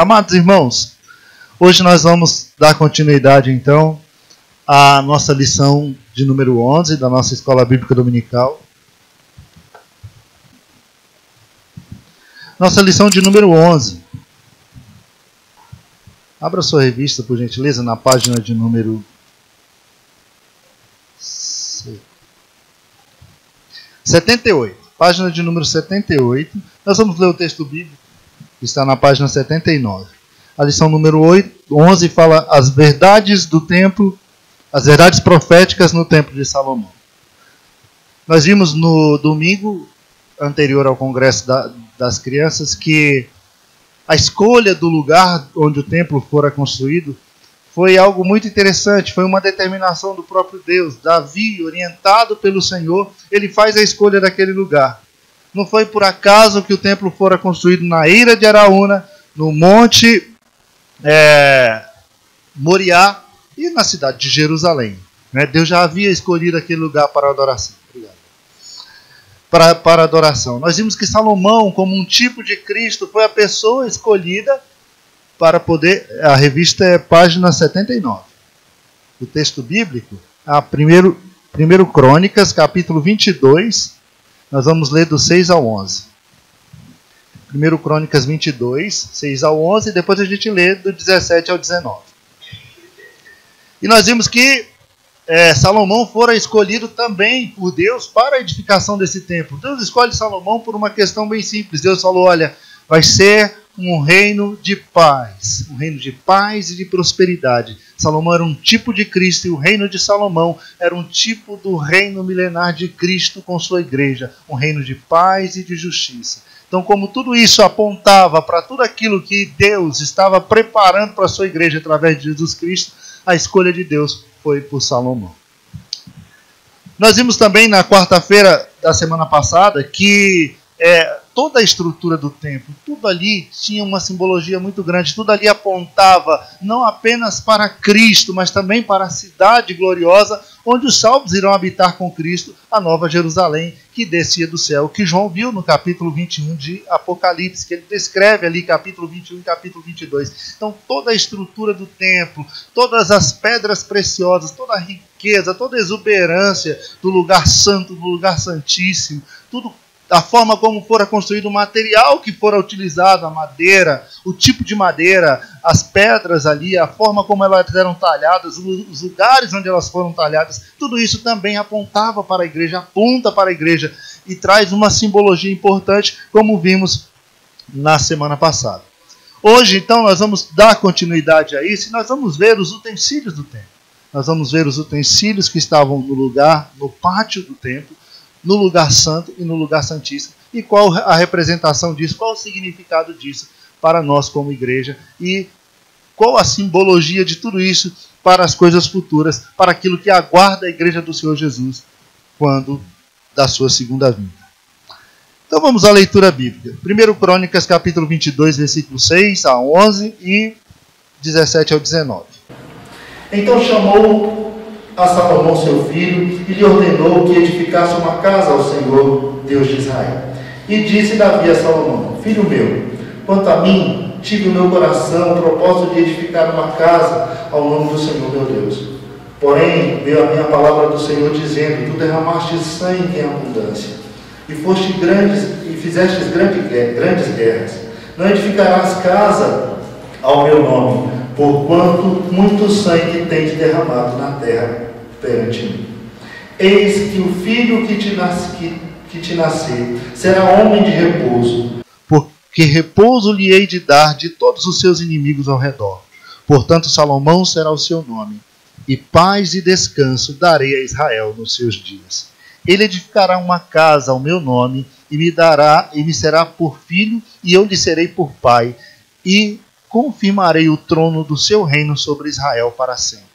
Amados irmãos, hoje nós vamos dar continuidade então à nossa lição de número 11 da nossa Escola Bíblica Dominical. Nossa lição de número 11. Abra sua revista, por gentileza, na página de número 78. Página de número 78. Nós vamos ler o texto bíblico que está na página 79. A lição número 11 fala as verdades do templo, as verdades proféticas no templo de Salomão. Nós vimos no domingo anterior ao congresso das crianças que a escolha do lugar onde o templo fora construído foi algo muito interessante, foi uma determinação do próprio Deus. Davi, orientado pelo Senhor, ele faz a escolha daquele lugar. Não foi por acaso que o templo fora construído na Eira de Araúna, no Monte Moriá e na cidade de Jerusalém. Deus já havia escolhido aquele lugar para adoração. Obrigado. Para adoração. Nós vimos que Salomão, como um tipo de Cristo, foi a pessoa escolhida para poder... A revista é página 79. O texto bíblico, primeiro Crônicas, capítulo 22, nós vamos ler do 6 ao 11. 1 Crônicas 22, 6 ao 11, e depois a gente lê do 17 ao 19. E nós vimos que Salomão fora escolhido também por Deus para a edificação desse templo. Deus escolhe Salomão por uma questão bem simples. Deus falou, olha, vai ser um reino de paz e de prosperidade. Salomão era um tipo de Cristo e o reino de Salomão era um tipo do reino milenar de Cristo com sua igreja, um reino de paz e de justiça. Então, como tudo isso apontava para tudo aquilo que Deus estava preparando para a sua igreja através de Jesus Cristo, a escolha de Deus foi por Salomão. Nós vimos também na quarta-feira da semana passada que toda a estrutura do templo, tudo ali tinha uma simbologia muito grande, tudo ali apontava não apenas para Cristo, mas também para a cidade gloriosa, onde os salvos irão habitar com Cristo, a nova Jerusalém, que descia do céu, que João viu no capítulo 21 de Apocalipse, que ele descreve ali capítulo 21 e capítulo 22. Então toda a estrutura do templo, todas as pedras preciosas, toda a riqueza, toda a exuberância do lugar santo, do lugar santíssimo, tudo, a forma como fora construído o material que fora utilizado, a madeira, o tipo de madeira, as pedras ali, a forma como elas eram talhadas, os lugares onde elas foram talhadas, tudo isso também apontava para a igreja, aponta para a igreja e traz uma simbologia importante, como vimos na semana passada. Hoje, então, nós vamos dar continuidade a isso e nós vamos ver os utensílios do templo. Nós vamos ver os utensílios que estavam no lugar, no pátio do templo, no lugar santo e no lugar santíssimo, e qual a representação disso, qual o significado disso para nós como igreja, e qual a simbologia de tudo isso para as coisas futuras, para aquilo que aguarda a igreja do Senhor Jesus quando da sua segunda vinda. Então vamos à leitura bíblica. 1 Crônicas capítulo 22, versículos 6 a 11 e 17 ao 19. Então chamou a Salomão seu filho, e lhe ordenou que edificasse uma casa ao Senhor, Deus de Israel. E disse Davi a Salomão, filho meu, quanto a mim, tive no meu coração o propósito de edificar uma casa ao nome do Senhor meu Deus. Porém, veio a minha palavra do Senhor dizendo, tu derramaste sangue em abundância, e foste grandes, e fizestes grandes guerras. Não edificarás casa ao meu nome, porquanto muito sangue tens derramado na terra perante mim. Eis que o filho que te nascer será homem de repouso, porque repouso lhe hei de dar de todos os seus inimigos ao redor. Portanto, Salomão será o seu nome, e paz e descanso darei a Israel nos seus dias. Ele edificará uma casa ao meu nome, e me será por filho, e eu lhe serei por pai, e confirmarei o trono do seu reino sobre Israel para sempre.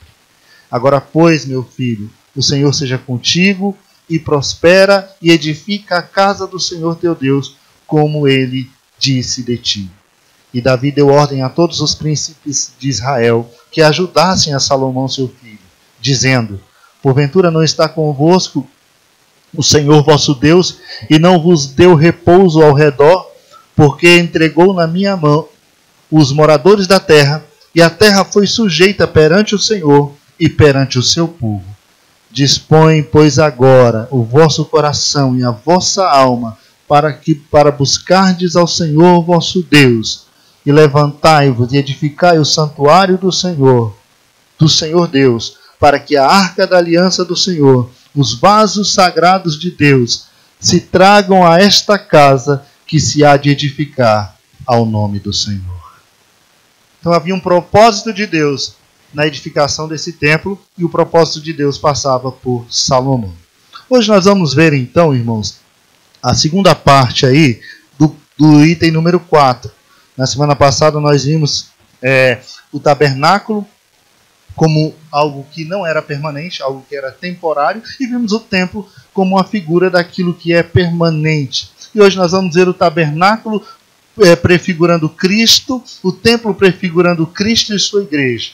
Agora, pois, meu filho, o Senhor seja contigo, e prospera, e edifica a casa do Senhor teu Deus, como ele disse de ti. E Davi deu ordem a todos os príncipes de Israel, que ajudassem a Salomão seu filho, dizendo, porventura não está convosco o Senhor vosso Deus, e não vos deu repouso ao redor, porque entregou na minha mão os moradores da terra, e a terra foi sujeita perante o Senhor e perante o seu povo. Dispõe, pois, agora o vosso coração e a vossa alma para buscardes ao Senhor vosso Deus, e levantai-vos e edificai o santuário do Senhor Deus, para que a arca da aliança do Senhor, os vasos sagrados de Deus, se tragam a esta casa que se há de edificar ao nome do Senhor. Então havia um propósito de Deus na edificação desse templo, e o propósito de Deus passava por Salomão. Hoje nós vamos ver então, irmãos, a segunda parte aí do item número 4. Na semana passada nós vimos o tabernáculo como algo que não era permanente, algo que era temporário, e vimos o templo como uma figura daquilo que é permanente. E hoje nós vamos ver o tabernáculo prefigurando Cristo, o templo prefigurando Cristo e sua igreja.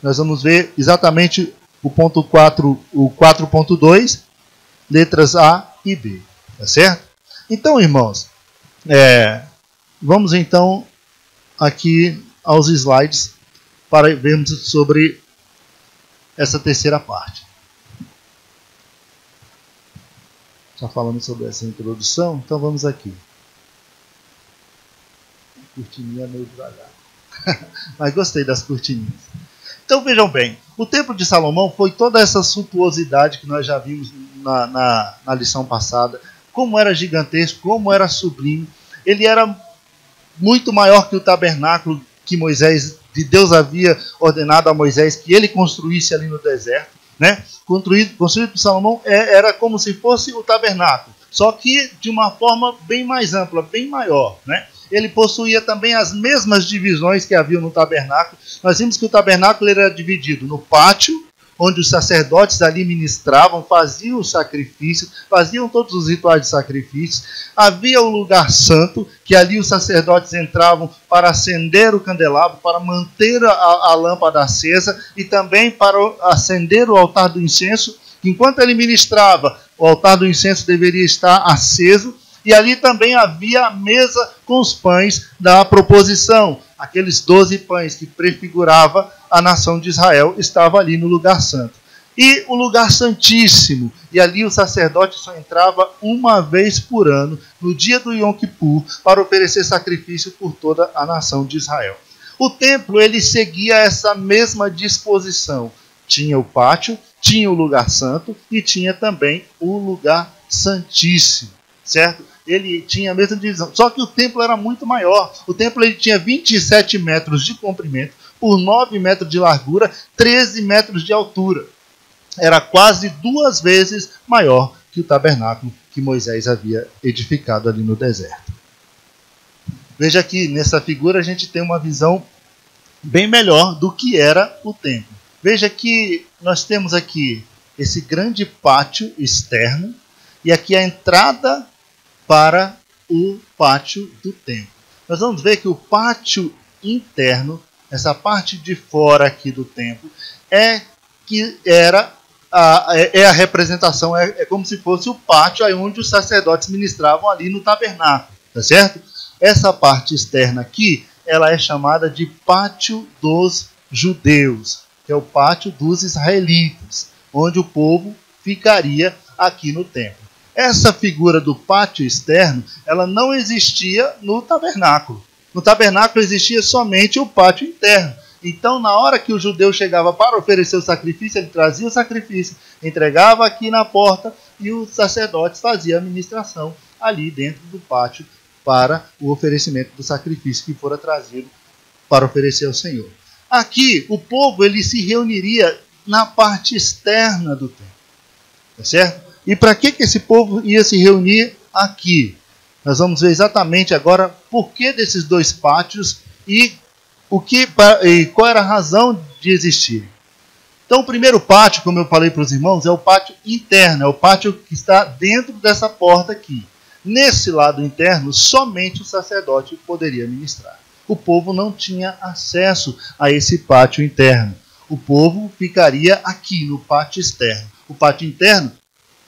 Nós vamos ver exatamente o ponto 4, o 4.2, letras A e B. Tá certo? Então, irmãos, vamos então aqui aos slides para vermos sobre essa terceira parte. Já falamos sobre essa introdução, então vamos aqui. Cortininha meio devagar. Mas gostei das cortininhas. Então vejam bem, o templo de Salomão foi toda essa suntuosidade que nós já vimos na lição passada, como era gigantesco, como era sublime. Ele era muito maior que o tabernáculo que Deus havia ordenado a Moisés que ele construísse ali no deserto, né? Construído por Salomão era como se fosse o tabernáculo, só que de uma forma bem mais ampla, bem maior, né? Ele possuía também as mesmas divisões que havia no tabernáculo. Nós vimos que o tabernáculo era dividido no pátio, onde os sacerdotes ali ministravam, faziam os sacrifícios, faziam todos os rituais de sacrifícios. Havia o lugar santo, que ali os sacerdotes entravam para acender o candelabro, para manter a lâmpada acesa e também para acender o altar do incenso. Enquanto ele ministrava, o altar do incenso deveria estar aceso. E ali também havia a mesa com os pães da proposição. Aqueles 12 pães que prefigurava a nação de Israel estava ali no lugar santo. E o lugar santíssimo. E ali o sacerdote só entrava uma vez por ano, no dia do Yom Kippur, para oferecer sacrifício por toda a nação de Israel. O templo, ele seguia essa mesma disposição. Tinha o pátio, tinha o lugar santo e tinha também o lugar santíssimo. Certo? Ele tinha a mesma divisão, só que o templo era muito maior. O templo ele tinha 27 metros de comprimento, por 9 metros de largura, 13 metros de altura. Era quase 2 vezes maior que o tabernáculo que Moisés havia edificado ali no deserto. Veja aqui, nessa figura a gente tem uma visão bem melhor do que era o templo. Veja que nós temos aqui esse grande pátio externo, e aqui a entrada para o pátio do templo. Nós vamos ver que o pátio interno, essa parte de fora aqui do templo, é a representação, é como se fosse o pátio onde os sacerdotes ministravam ali no tabernáculo, tá certo? Essa parte externa aqui, ela é chamada de pátio dos judeus, que é o pátio dos israelitas, onde o povo ficaria aqui no templo. Essa figura do pátio externo, ela não existia no tabernáculo. No tabernáculo existia somente o pátio interno. Então, na hora que o judeu chegava para oferecer o sacrifício, ele trazia o sacrifício, entregava aqui na porta e os sacerdotes faziam a ministração ali dentro do pátio para o oferecimento do sacrifício que fora trazido para oferecer ao Senhor. Aqui, o povo ele se reuniria na parte externa do templo. Tá certo? E para que esse povo ia se reunir aqui? Nós vamos ver exatamente agora por que desses 2 pátios e qual era a razão de existir. Então, o primeiro pátio, como eu falei para os irmãos, é o pátio interno, é o pátio que está dentro dessa porta aqui. Nesse lado interno, somente o sacerdote poderia ministrar. O povo não tinha acesso a esse pátio interno. O povo ficaria aqui no pátio externo. O pátio interno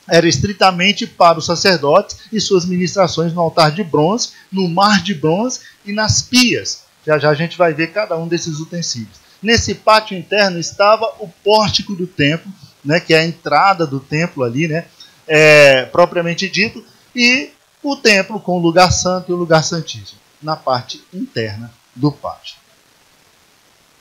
era estritamente para os sacerdotes e suas ministrações no altar de bronze, no mar de bronze e nas pias. Já já a gente vai ver cada um desses utensílios. Nesse pátio interno estava o pórtico do templo, né, que é a entrada do templo ali, né, propriamente dito, e o templo com o lugar santo e o lugar santíssimo, na parte interna do pátio.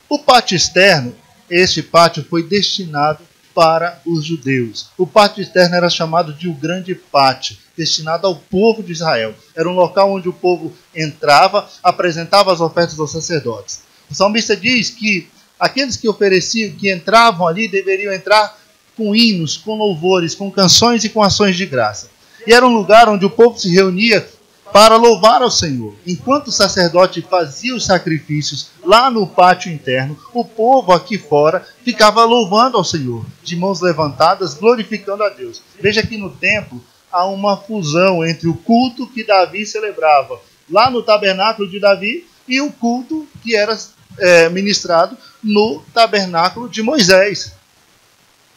O pátio externo, este pátio foi destinado para os judeus. O pátio externo era chamado de o grande pátio, destinado ao povo de Israel. Era um local onde o povo entrava, apresentava as ofertas aos sacerdotes. O salmista diz que aqueles que ofereciam, que entravam ali, deveriam entrar com hinos, com louvores, com canções e com ações de graça. E era um lugar onde o povo se reunia para louvar ao Senhor. Enquanto o sacerdote fazia os sacrifícios lá no pátio interno, o povo aqui fora ficava louvando ao Senhor, de mãos levantadas, glorificando a Deus. Veja que no templo há uma fusão entre o culto que Davi celebrava lá no tabernáculo de Davi e o culto que era ministrado no tabernáculo de Moisés.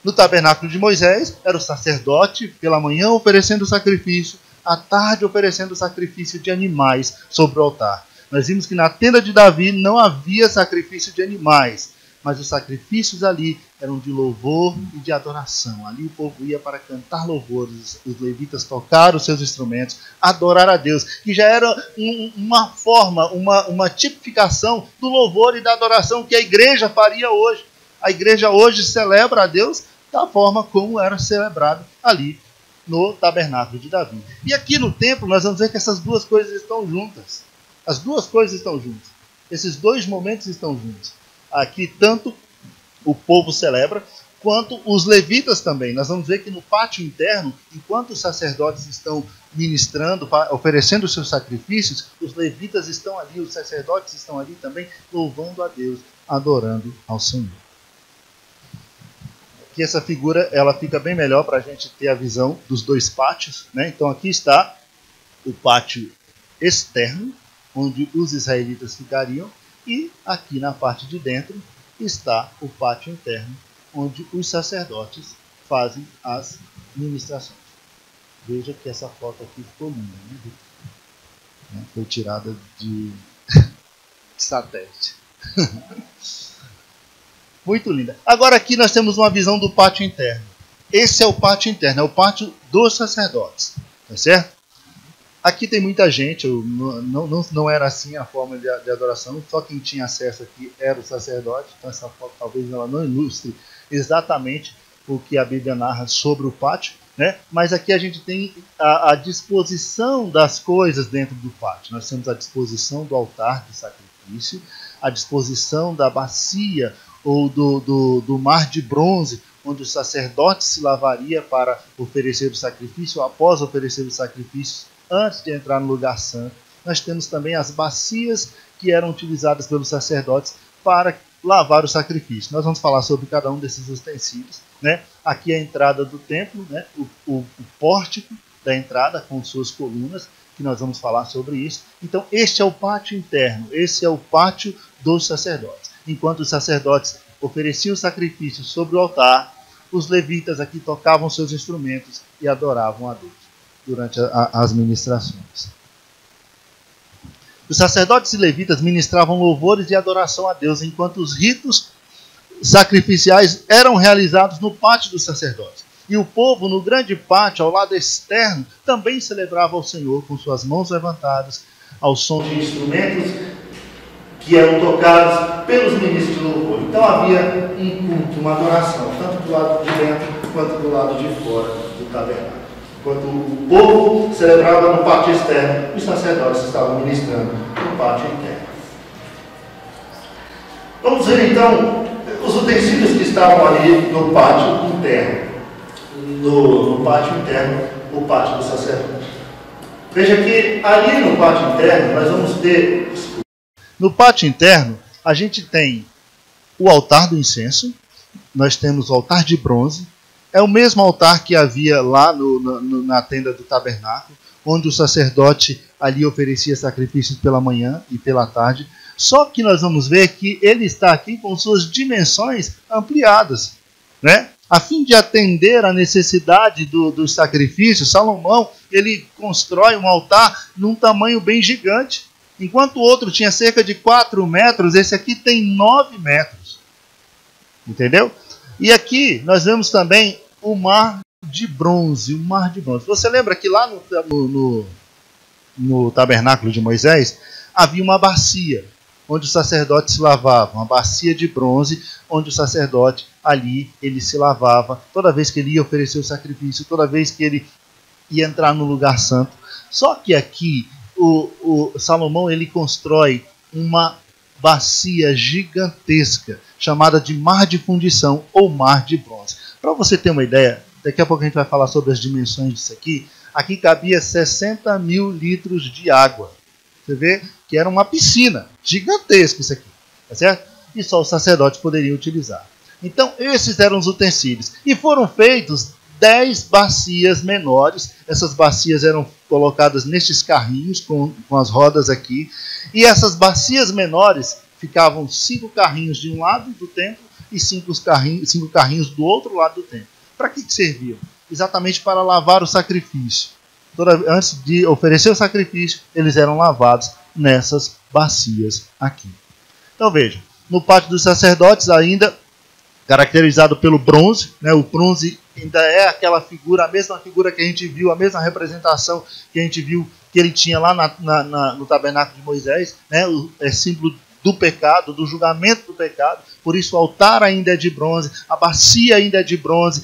No tabernáculo de Moisés era o sacerdote pela manhã oferecendo o sacrifício, à tarde oferecendo o sacrifício de animais sobre o altar. Nós vimos que na tenda de Davi não havia sacrifício de animais, mas os sacrifícios ali eram de louvor e de adoração. Ali o povo ia para cantar louvores, os levitas tocaram os seus instrumentos, adorar a Deus, que já era uma forma, uma tipificação do louvor e da adoração que a igreja faria hoje. A igreja hoje celebra a Deus da forma como era celebrado ali no tabernáculo de Davi. E aqui no templo nós vamos ver que essas duas coisas estão juntas. As duas coisas estão juntas. Esses dois momentos estão juntos. Aqui tanto o povo celebra, quanto os levitas também. Nós vamos ver que no pátio interno, enquanto os sacerdotes estão ministrando, oferecendo os seus sacrifícios, os levitas estão ali, os sacerdotes estão ali também, louvando a Deus, adorando ao Senhor. Aqui essa figura ela fica bem melhor para a gente ter a visão dos dois pátios, né? Então aqui está o pátio externo, onde os israelitas ficariam, e aqui na parte de dentro está o pátio interno, onde os sacerdotes fazem as ministrações. Veja que essa foto aqui ficou linda, né? Foi tirada de satélite. Muito linda. Agora aqui nós temos uma visão do pátio interno. Esse é o pátio interno, é o pátio dos sacerdotes. Tá certo? Aqui tem muita gente, não era assim a forma de adoração, só quem tinha acesso aqui era o sacerdote. Então essa foto talvez ela não ilustre exatamente o que a Bíblia narra sobre o pátio, né? Mas aqui a gente tem a disposição das coisas dentro do pátio. Nós temos a disposição do altar de sacrifício, a disposição da bacia ou do mar de bronze, onde o sacerdote se lavaria para oferecer o sacrifício, após oferecer os sacrifícios, antes de entrar no lugar santo. Nós temos também as bacias que eram utilizadas pelos sacerdotes para lavar o sacrifício. Nós vamos falar sobre cada um desses utensílios, né? Aqui é a entrada do templo, né? o pórtico da entrada com suas colunas, que nós vamos falar sobre isso. Então este é o pátio interno, esse é o pátio dos sacerdotes. Enquanto os sacerdotes ofereciam o sacrifício sobre o altar, os levitas aqui tocavam seus instrumentos e adoravam a Deus durante as ministrações. Os sacerdotes e levitas ministravam louvores e adoração a Deus, enquanto os ritos sacrificiais eram realizados no pátio dos sacerdotes. E o povo, no grande pátio, ao lado externo, também celebrava ao Senhor com suas mãos levantadas, ao som de instrumentos que eram tocados pelos ministros de louvor. Então havia um culto, uma adoração, tanto do lado de dentro quanto do lado de fora do tabernáculo. Enquanto o povo celebrava no pátio externo, os sacerdotes estavam ministrando no pátio interno. Vamos ver então os utensílios que estavam ali no pátio interno. No pátio interno, o pátio do sacerdote. Veja que ali no pátio interno nós vamos ter... No pátio interno, a gente tem o altar do incenso, nós temos o altar de bronze, é o mesmo altar que havia lá na tenda do tabernáculo, onde o sacerdote ali oferecia sacrifícios pela manhã e pela tarde, só que nós vamos ver que ele está aqui com suas dimensões ampliadas, né? A fim de atender à necessidade dos sacrifícios, Salomão ele constrói um altar num tamanho bem gigante. Enquanto o outro tinha cerca de 4 metros, esse aqui tem 9 metros. Entendeu? E aqui nós vemos também o mar de bronze. O mar de bronze. Você lembra que lá no tabernáculo de Moisés havia uma bacia onde o sacerdote se lavava, uma bacia de bronze, onde o sacerdote ali ele se lavava toda vez que ele ia oferecer o sacrifício, toda vez que ele ia entrar no lugar santo. Só que aqui o Salomão ele constrói uma bacia gigantesca chamada de mar de fundição ou mar de bronze. Para você ter uma ideia, daqui a pouco a gente vai falar sobre as dimensões disso aqui. Aqui cabia 60 mil litros de água. Você vê que era uma piscina gigantesca isso aqui, tá certo? E só os sacerdotes poderiam utilizar. Então esses eram os utensílios. E foram feitos 10 bacias menores. Essas bacias eram colocadas nestes carrinhos com as rodas aqui. E essas bacias menores ficavam 5 carrinhos de um lado do templo e 5 carrinhos do outro lado do templo. Para que serviam? Exatamente para lavar o sacrifício. Antes de oferecer o sacrifício, eles eram lavados nessas bacias aqui. Então vejam, no pátio dos sacerdotes ainda caracterizado pelo bronze, né? O bronze ainda é aquela figura, a mesma figura que a gente viu, a mesma representação que a gente viu que ele tinha lá no tabernáculo de Moisés, né? É símbolo do pecado, do julgamento do pecado. Por isso o altar ainda é de bronze, a bacia ainda é de bronze,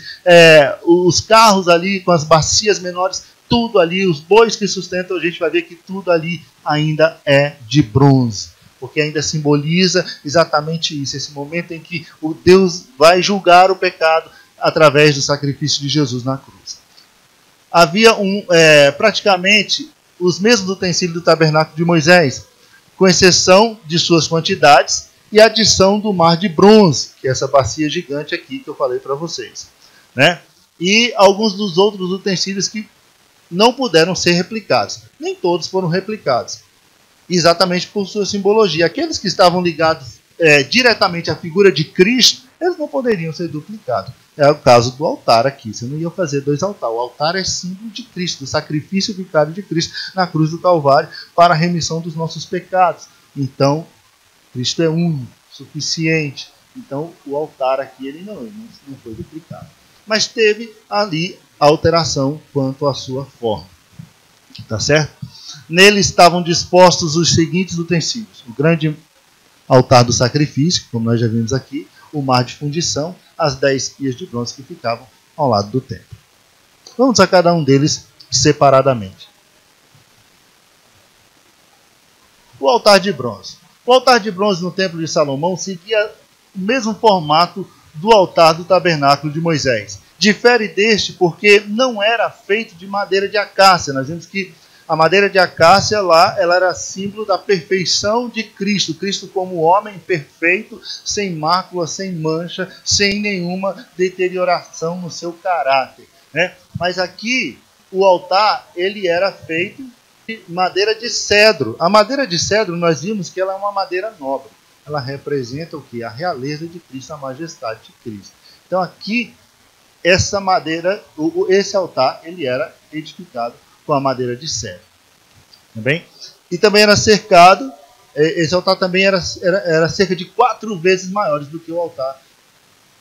os carros ali com as bacias menores, tudo ali, os bois que sustentam, a gente vai ver que tudo ali ainda é de bronze. Porque ainda simboliza exatamente isso, esse momento em que o Deus vai julgar o pecado através do sacrifício de Jesus na cruz. Havia praticamente os mesmos utensílios do tabernáculo de Moisés, com exceção de suas quantidades e adição do mar de bronze, que é essa bacia gigante aqui que eu falei para vocês, né? E alguns dos outros utensílios que não puderam ser replicados. Nem todos foram replicados, exatamente por sua simbologia. Aqueles que estavam ligados diretamente à figura de Cristo, eles não poderiam ser duplicados. É o caso do altar aqui. Você não ia fazer 2 altares. O altar é símbolo de Cristo, do sacrifício vicário de Cristo na cruz do Calvário para a remissão dos nossos pecados. Então, Cristo é único, suficiente. Então, o altar aqui ele não foi duplicado. Mas teve ali a alteração quanto à sua forma. Tá certo? Nele estavam dispostos os seguintes utensílios: o grande altar do sacrifício, como nós já vimos aqui, o mar de fundição, as 10 pias de bronze que ficavam ao lado do templo. Vamos a cada um deles separadamente. O altar de bronze. O altar de bronze no templo de Salomão seguia o mesmo formato do altar do tabernáculo de Moisés. Difere deste porque não era feito de madeira de acácia. Nós vimos que a madeira de acácia lá, ela era símbolo da perfeição de Cristo. Cristo como homem perfeito, sem mácula, sem mancha, sem nenhuma deterioração no seu caráter, né? Mas aqui, o altar, ele era feito de madeira de cedro. A madeira de cedro, nós vimos que ela é uma madeira nobre. Ela representa o quê? A realeza de Cristo, a majestade de Cristo. Então aqui, essa madeira, esse altar, ele era edificado com a madeira de cedro. Tá bem? E também era cercado, esse altar também era cerca de 4 vezes maiores do que o altar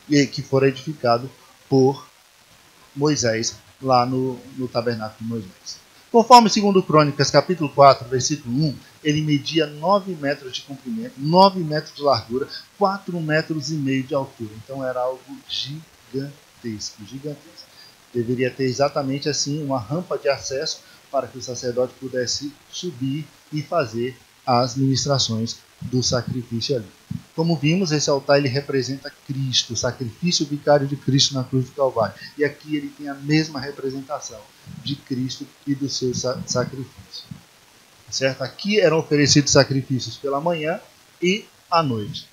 que fora edificado por Moisés lá no tabernáculo de Moisés. Conforme 2 Crônicas, capítulo 4, versículo 1, ele media 9 metros de comprimento, 9 metros de largura, 4 metros e meio de altura. Então era algo gigantesco, gigantesco. Deveria ter exatamente assim uma rampa de acesso para que o sacerdote pudesse subir e fazer as ministrações do sacrifício ali. Como vimos, esse altar ele representa Cristo, o sacrifício vicário de Cristo na cruz do Calvário. E aqui ele tem a mesma representação de Cristo e do seu sacrifício. Certo? Aqui eram oferecidos sacrifícios pela manhã e à noite.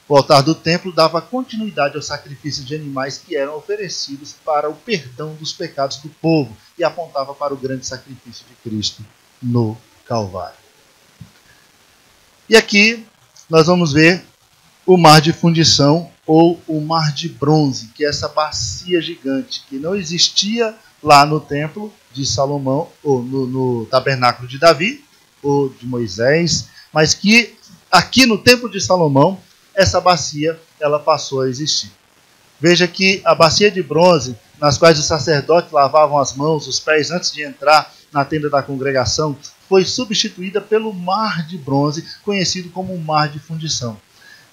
O altar do templo dava continuidade ao sacrifício de animais que eram oferecidos para o perdão dos pecados do povo e apontava para o grande sacrifício de Cristo no Calvário. E aqui nós vamos ver o mar de fundição ou o mar de bronze, que é essa bacia gigante que não existia lá no templo de Salomão ou no tabernáculo de Davi, ou de Moisés, mas que aqui no Templo de Salomão, essa bacia ela passou a existir. Veja que a bacia de bronze, nas quais os sacerdotes lavavam as mãos, os pés antes de entrar na tenda da congregação, foi substituída pelo mar de bronze, conhecido como mar de fundição.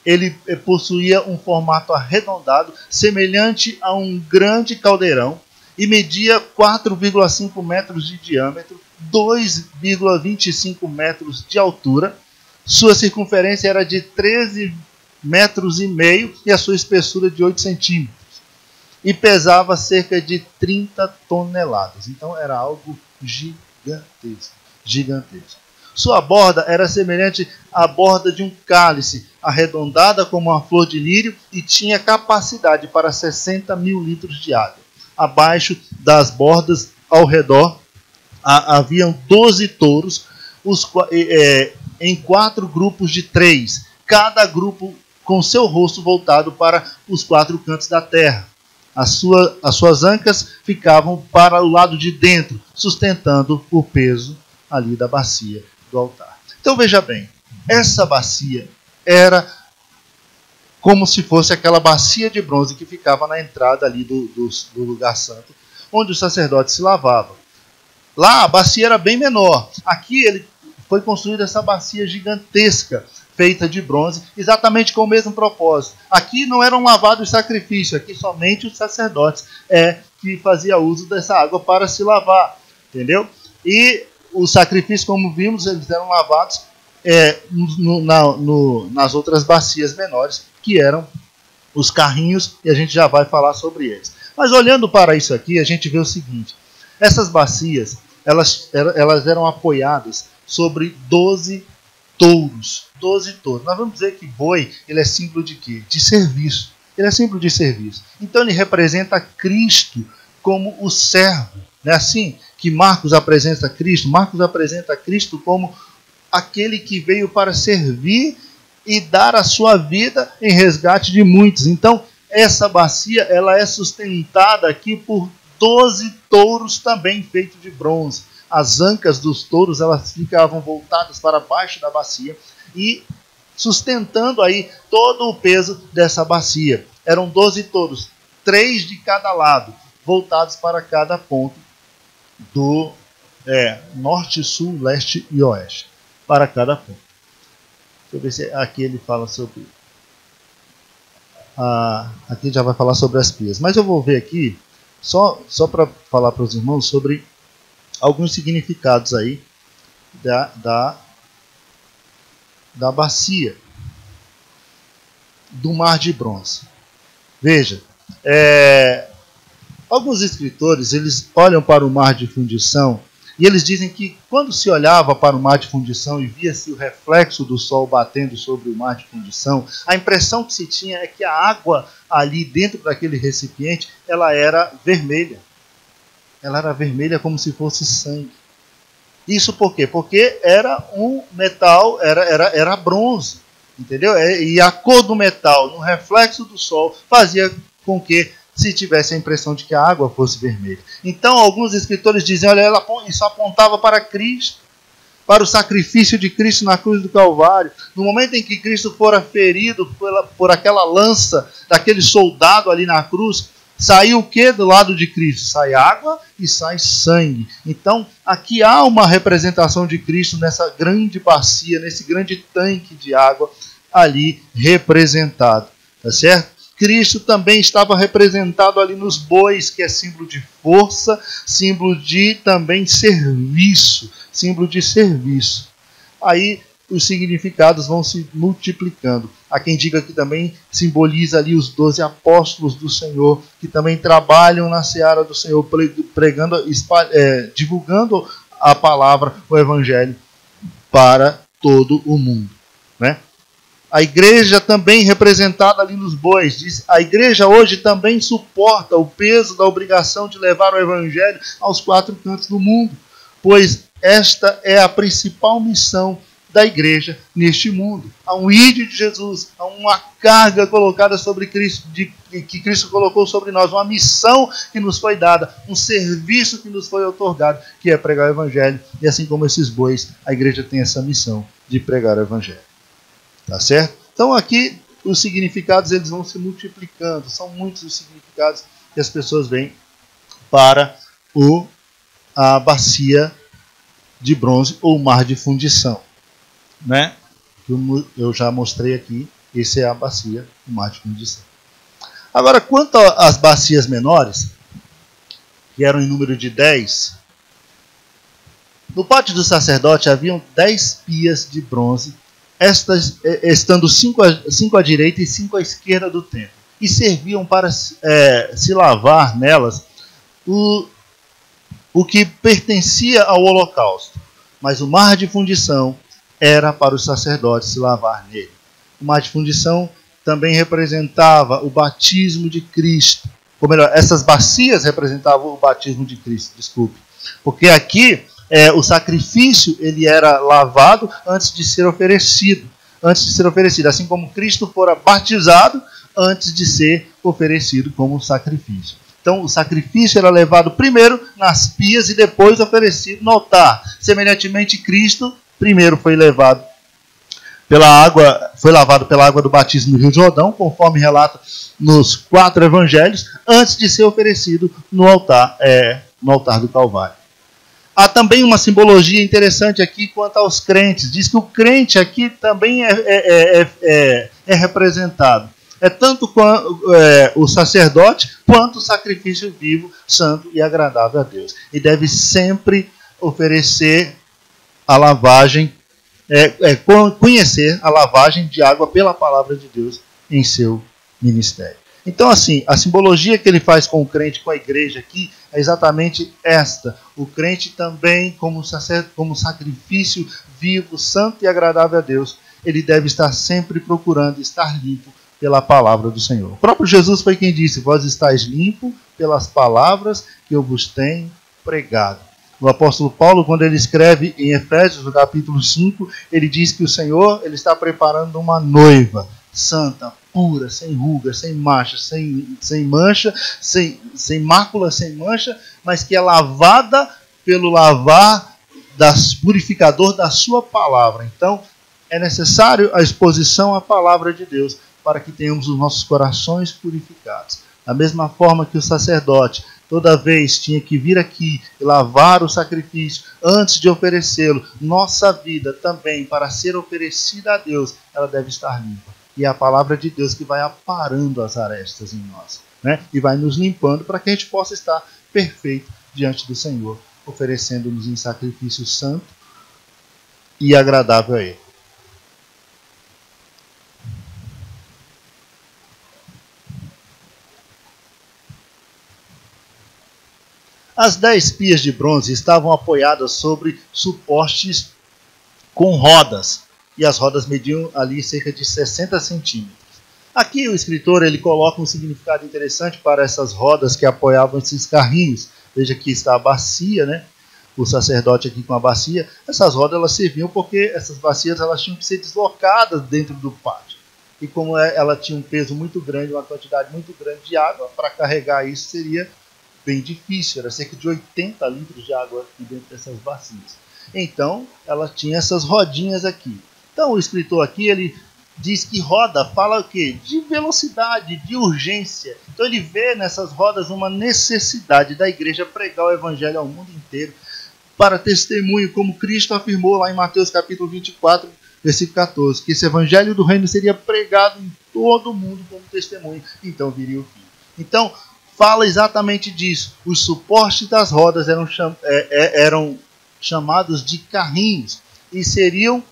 Ele possuía um formato arredondado, semelhante a um grande caldeirão, e media 4,5 metros de diâmetro, 2,25 metros de altura. Sua circunferência era de 13,5 metros e a sua espessura de 8 centímetros. E pesava cerca de 30 toneladas. Então era algo gigantesco. Sua borda era semelhante à borda de um cálice, arredondada como uma flor de lírio, e tinha capacidade para 60 mil litros de água. Abaixo das bordas, ao redor, haviam 12 touros, em 4 grupos de 3, cada grupo com seu rosto voltado para os 4 cantos da terra. As suas ancas ficavam para o lado de dentro, sustentando o peso ali da bacia do altar. Então veja bem, essa bacia era como se fosse aquela bacia de bronze que ficava na entrada ali do lugar santo, onde os sacerdotes se lavavam. Lá a bacia era bem menor. Aqui foi construída essa bacia gigantesca, feita de bronze, exatamente com o mesmo propósito. Aqui não eram lavados sacrifícios, aqui somente os sacerdotes que faziam uso dessa água para se lavar, entendeu? E os sacrifícios, como vimos, eles eram lavados nas outras bacias menores, que eram os carrinhos, e a gente já vai falar sobre eles. Mas olhando para isso aqui, a gente vê o seguinte: essas bacias, elas eram apoiadas sobre 12 touros. 12 touros. Nós vamos dizer que boi, ele é símbolo de quê? De serviço. Ele é símbolo de serviço. Então ele representa Cristo como o servo. Não é assim que Marcos apresenta Cristo? Marcos apresenta Cristo como aquele que veio para servir e dar a sua vida em resgate de muitos. Então, essa bacia ela é sustentada aqui por 12 touros também feitos de bronze. As ancas dos touros elas ficavam voltadas para baixo da bacia e sustentando aí todo o peso dessa bacia. Eram 12 touros, 3 de cada lado, voltados para cada ponto do norte, sul, leste e oeste, para cada ponto. Deixa eu ver se aqui ele fala sobre... aqui já vai falar sobre as pias. Mas eu vou ver aqui, só para falar para os irmãos sobre alguns significados aí da bacia do mar de bronze. Veja, alguns escritores eles olham para o mar de fundição e eles dizem que quando se olhava para o mar de fundição e via-se o reflexo do sol batendo sobre o mar de fundição, a impressão que se tinha é que a água ali dentro daquele recipiente ela era vermelha. Ela era vermelha como se fosse sangue. Isso por quê? Porque era um metal, era bronze, entendeu? E a cor do metal no reflexo do sol fazia com que se tivesse a impressão de que a água fosse vermelha. Então alguns escritores dizem, olha, isso apontava para Cristo, para o sacrifício de Cristo na cruz do Calvário. No momento em que Cristo fora ferido por aquela lança daquele soldado ali na cruz, saiu o que do lado de Cristo? Sai água e sai sangue. Então, aqui há uma representação de Cristo nessa grande bacia, nesse grande tanque de água ali representado. Tá certo? Cristo também estava representado ali nos bois, que é símbolo de força, símbolo de também serviço. Símbolo de serviço. Aí os significados vão se multiplicando. Há quem diga que também simboliza ali os 12 apóstolos do Senhor, que também trabalham na seara do Senhor, pregando, divulgando a palavra, o evangelho para todo o mundo, né? A igreja também representada ali nos bois. Diz, a igreja hoje também suporta o peso da obrigação de levar o evangelho aos 4 cantos do mundo, pois esta é a principal missão da igreja neste mundo. Há um ídolo de Jesus, há uma carga colocada sobre Cristo, que Cristo colocou sobre nós, uma missão que nos foi dada, um serviço que nos foi otorgado, que é pregar o evangelho. E assim como esses bois, a igreja tem essa missão de pregar o evangelho. Tá certo? Então aqui os significados eles vão se multiplicando, são muitos os significados que as pessoas veem para a bacia de bronze ou mar de fundição, né? Eu já mostrei aqui, esse é a bacia, o mar de fundição. Agora, quanto às bacias menores, que eram em número de 10, no pátio do sacerdote haviam 10 pias de bronze, estas estando 5 à direita e 5 à esquerda do templo, e serviam para se lavar nelas o que pertencia ao holocausto, mas o mar de fundição era para os sacerdotes se lavar nele. O mar de fundição também representava o batismo de Cristo. Ou melhor, essas bacias representavam o batismo de Cristo, desculpe. Porque aqui o sacrifício ele era lavado antes de ser oferecido. Assim como Cristo fora batizado antes de ser oferecido como sacrifício. Então, o sacrifício era levado primeiro nas pias e depois oferecido no altar. Semelhantemente, Cristo primeiro foi lavado pela água do batismo no Rio Jordão, conforme relata nos 4 evangelhos, antes de ser oferecido no altar do Calvário. Há também uma simbologia interessante aqui quanto aos crentes. Diz que o crente aqui também é representado. É tanto o sacerdote quanto o sacrifício vivo, santo e agradável a Deus. E deve sempre oferecer a lavagem, conhecer a lavagem de água pela palavra de Deus em seu ministério. Então, assim, a simbologia que ele faz com o crente, com a igreja aqui, é exatamente esta. O crente também, como sacrifício vivo, santo e agradável a Deus, ele deve estar sempre procurando estar limpo pela palavra do Senhor. O próprio Jesus foi quem disse: vós estáis limpo pelas palavras que eu vos tenho pregado. O apóstolo Paulo, quando ele escreve em Efésios, no capítulo 5, ele diz que o Senhor ele está preparando uma noiva santa, pura, sem ruga, sem mancha, sem mácula, sem mancha, mas que é lavada pelo lavar purificador da sua palavra. Então, é necessário a exposição à palavra de Deus para que tenhamos os nossos corações purificados. Da mesma forma que o sacerdote toda vez tinha que vir aqui e lavar o sacrifício antes de oferecê-lo, nossa vida também, para ser oferecida a Deus, ela deve estar limpa. E é a palavra de Deus que vai aparando as arestas em nós, né? E vai nos limpando para que a gente possa estar perfeito diante do Senhor, oferecendo-nos em sacrifício santo e agradável a Ele. As 10 pias de bronze estavam apoiadas sobre suportes com rodas, e as rodas mediam ali cerca de 60 centímetros. Aqui o escritor ele coloca um significado interessante para essas rodas que apoiavam esses carrinhos. Veja que está a bacia, né? O sacerdote aqui com a bacia. Essas rodas elas serviam porque essas bacias elas tinham que ser deslocadas dentro do pátio. E como ela tinha um peso muito grande, uma quantidade muito grande de água, para carregar isso seria bem difícil, era cerca de 80 litros de água aqui dentro dessas bacias. Então, ela tinha essas rodinhas aqui. Então, o escritor aqui, ele diz que roda fala o quê? De velocidade, de urgência. Então, ele vê nessas rodas uma necessidade da igreja pregar o evangelho ao mundo inteiro para testemunho, como Cristo afirmou lá em Mateus capítulo 24, versículo 14, que esse evangelho do reino seria pregado em todo o mundo como testemunho. Então, viria o fim. Então, fala exatamente disso. Os suportes das rodas eram chamados de carrinhos e serviam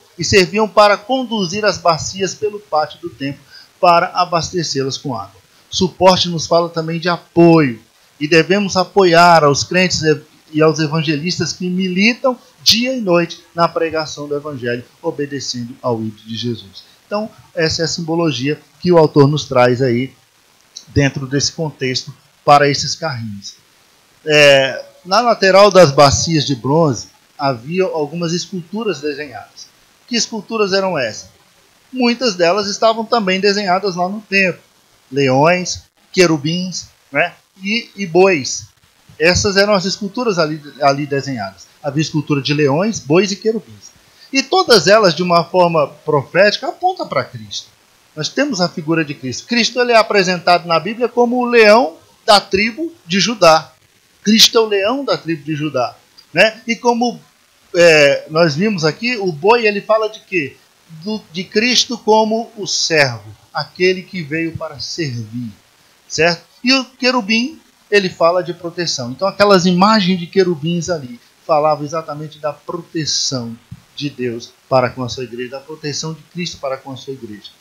para conduzir as bacias pelo pátio do templo para abastecê-las com água. Suporte nos fala também de apoio e devemos apoiar aos crentes e aos evangelistas que militam dia e noite na pregação do evangelho, obedecendo ao ídolo de Jesus. Então, essa é a simbologia que o autor nos traz aí dentro desse contexto para esses carrinhos. Na lateral das bacias de bronze havia algumas esculturas desenhadas. Que esculturas eram essas? Muitas delas estavam também desenhadas lá no templo. Leões, querubins, né? e bois. Essas eram as esculturas ali desenhadas. Havia escultura de leões, bois e querubins. E todas elas, de uma forma profética, apontam para Cristo. Nós temos a figura de Cristo. Cristo ele é apresentado na Bíblia como o leão da tribo de Judá. Cristo é o leão da tribo de Judá. Né? E como nós vimos aqui, o boi ele fala de quê? De Cristo como o servo, aquele que veio para servir, certo? E o querubim, ele fala de proteção. Então aquelas imagens de querubins ali falavam exatamente da proteção de Deus para com a sua igreja, da proteção de Cristo para com a sua igreja.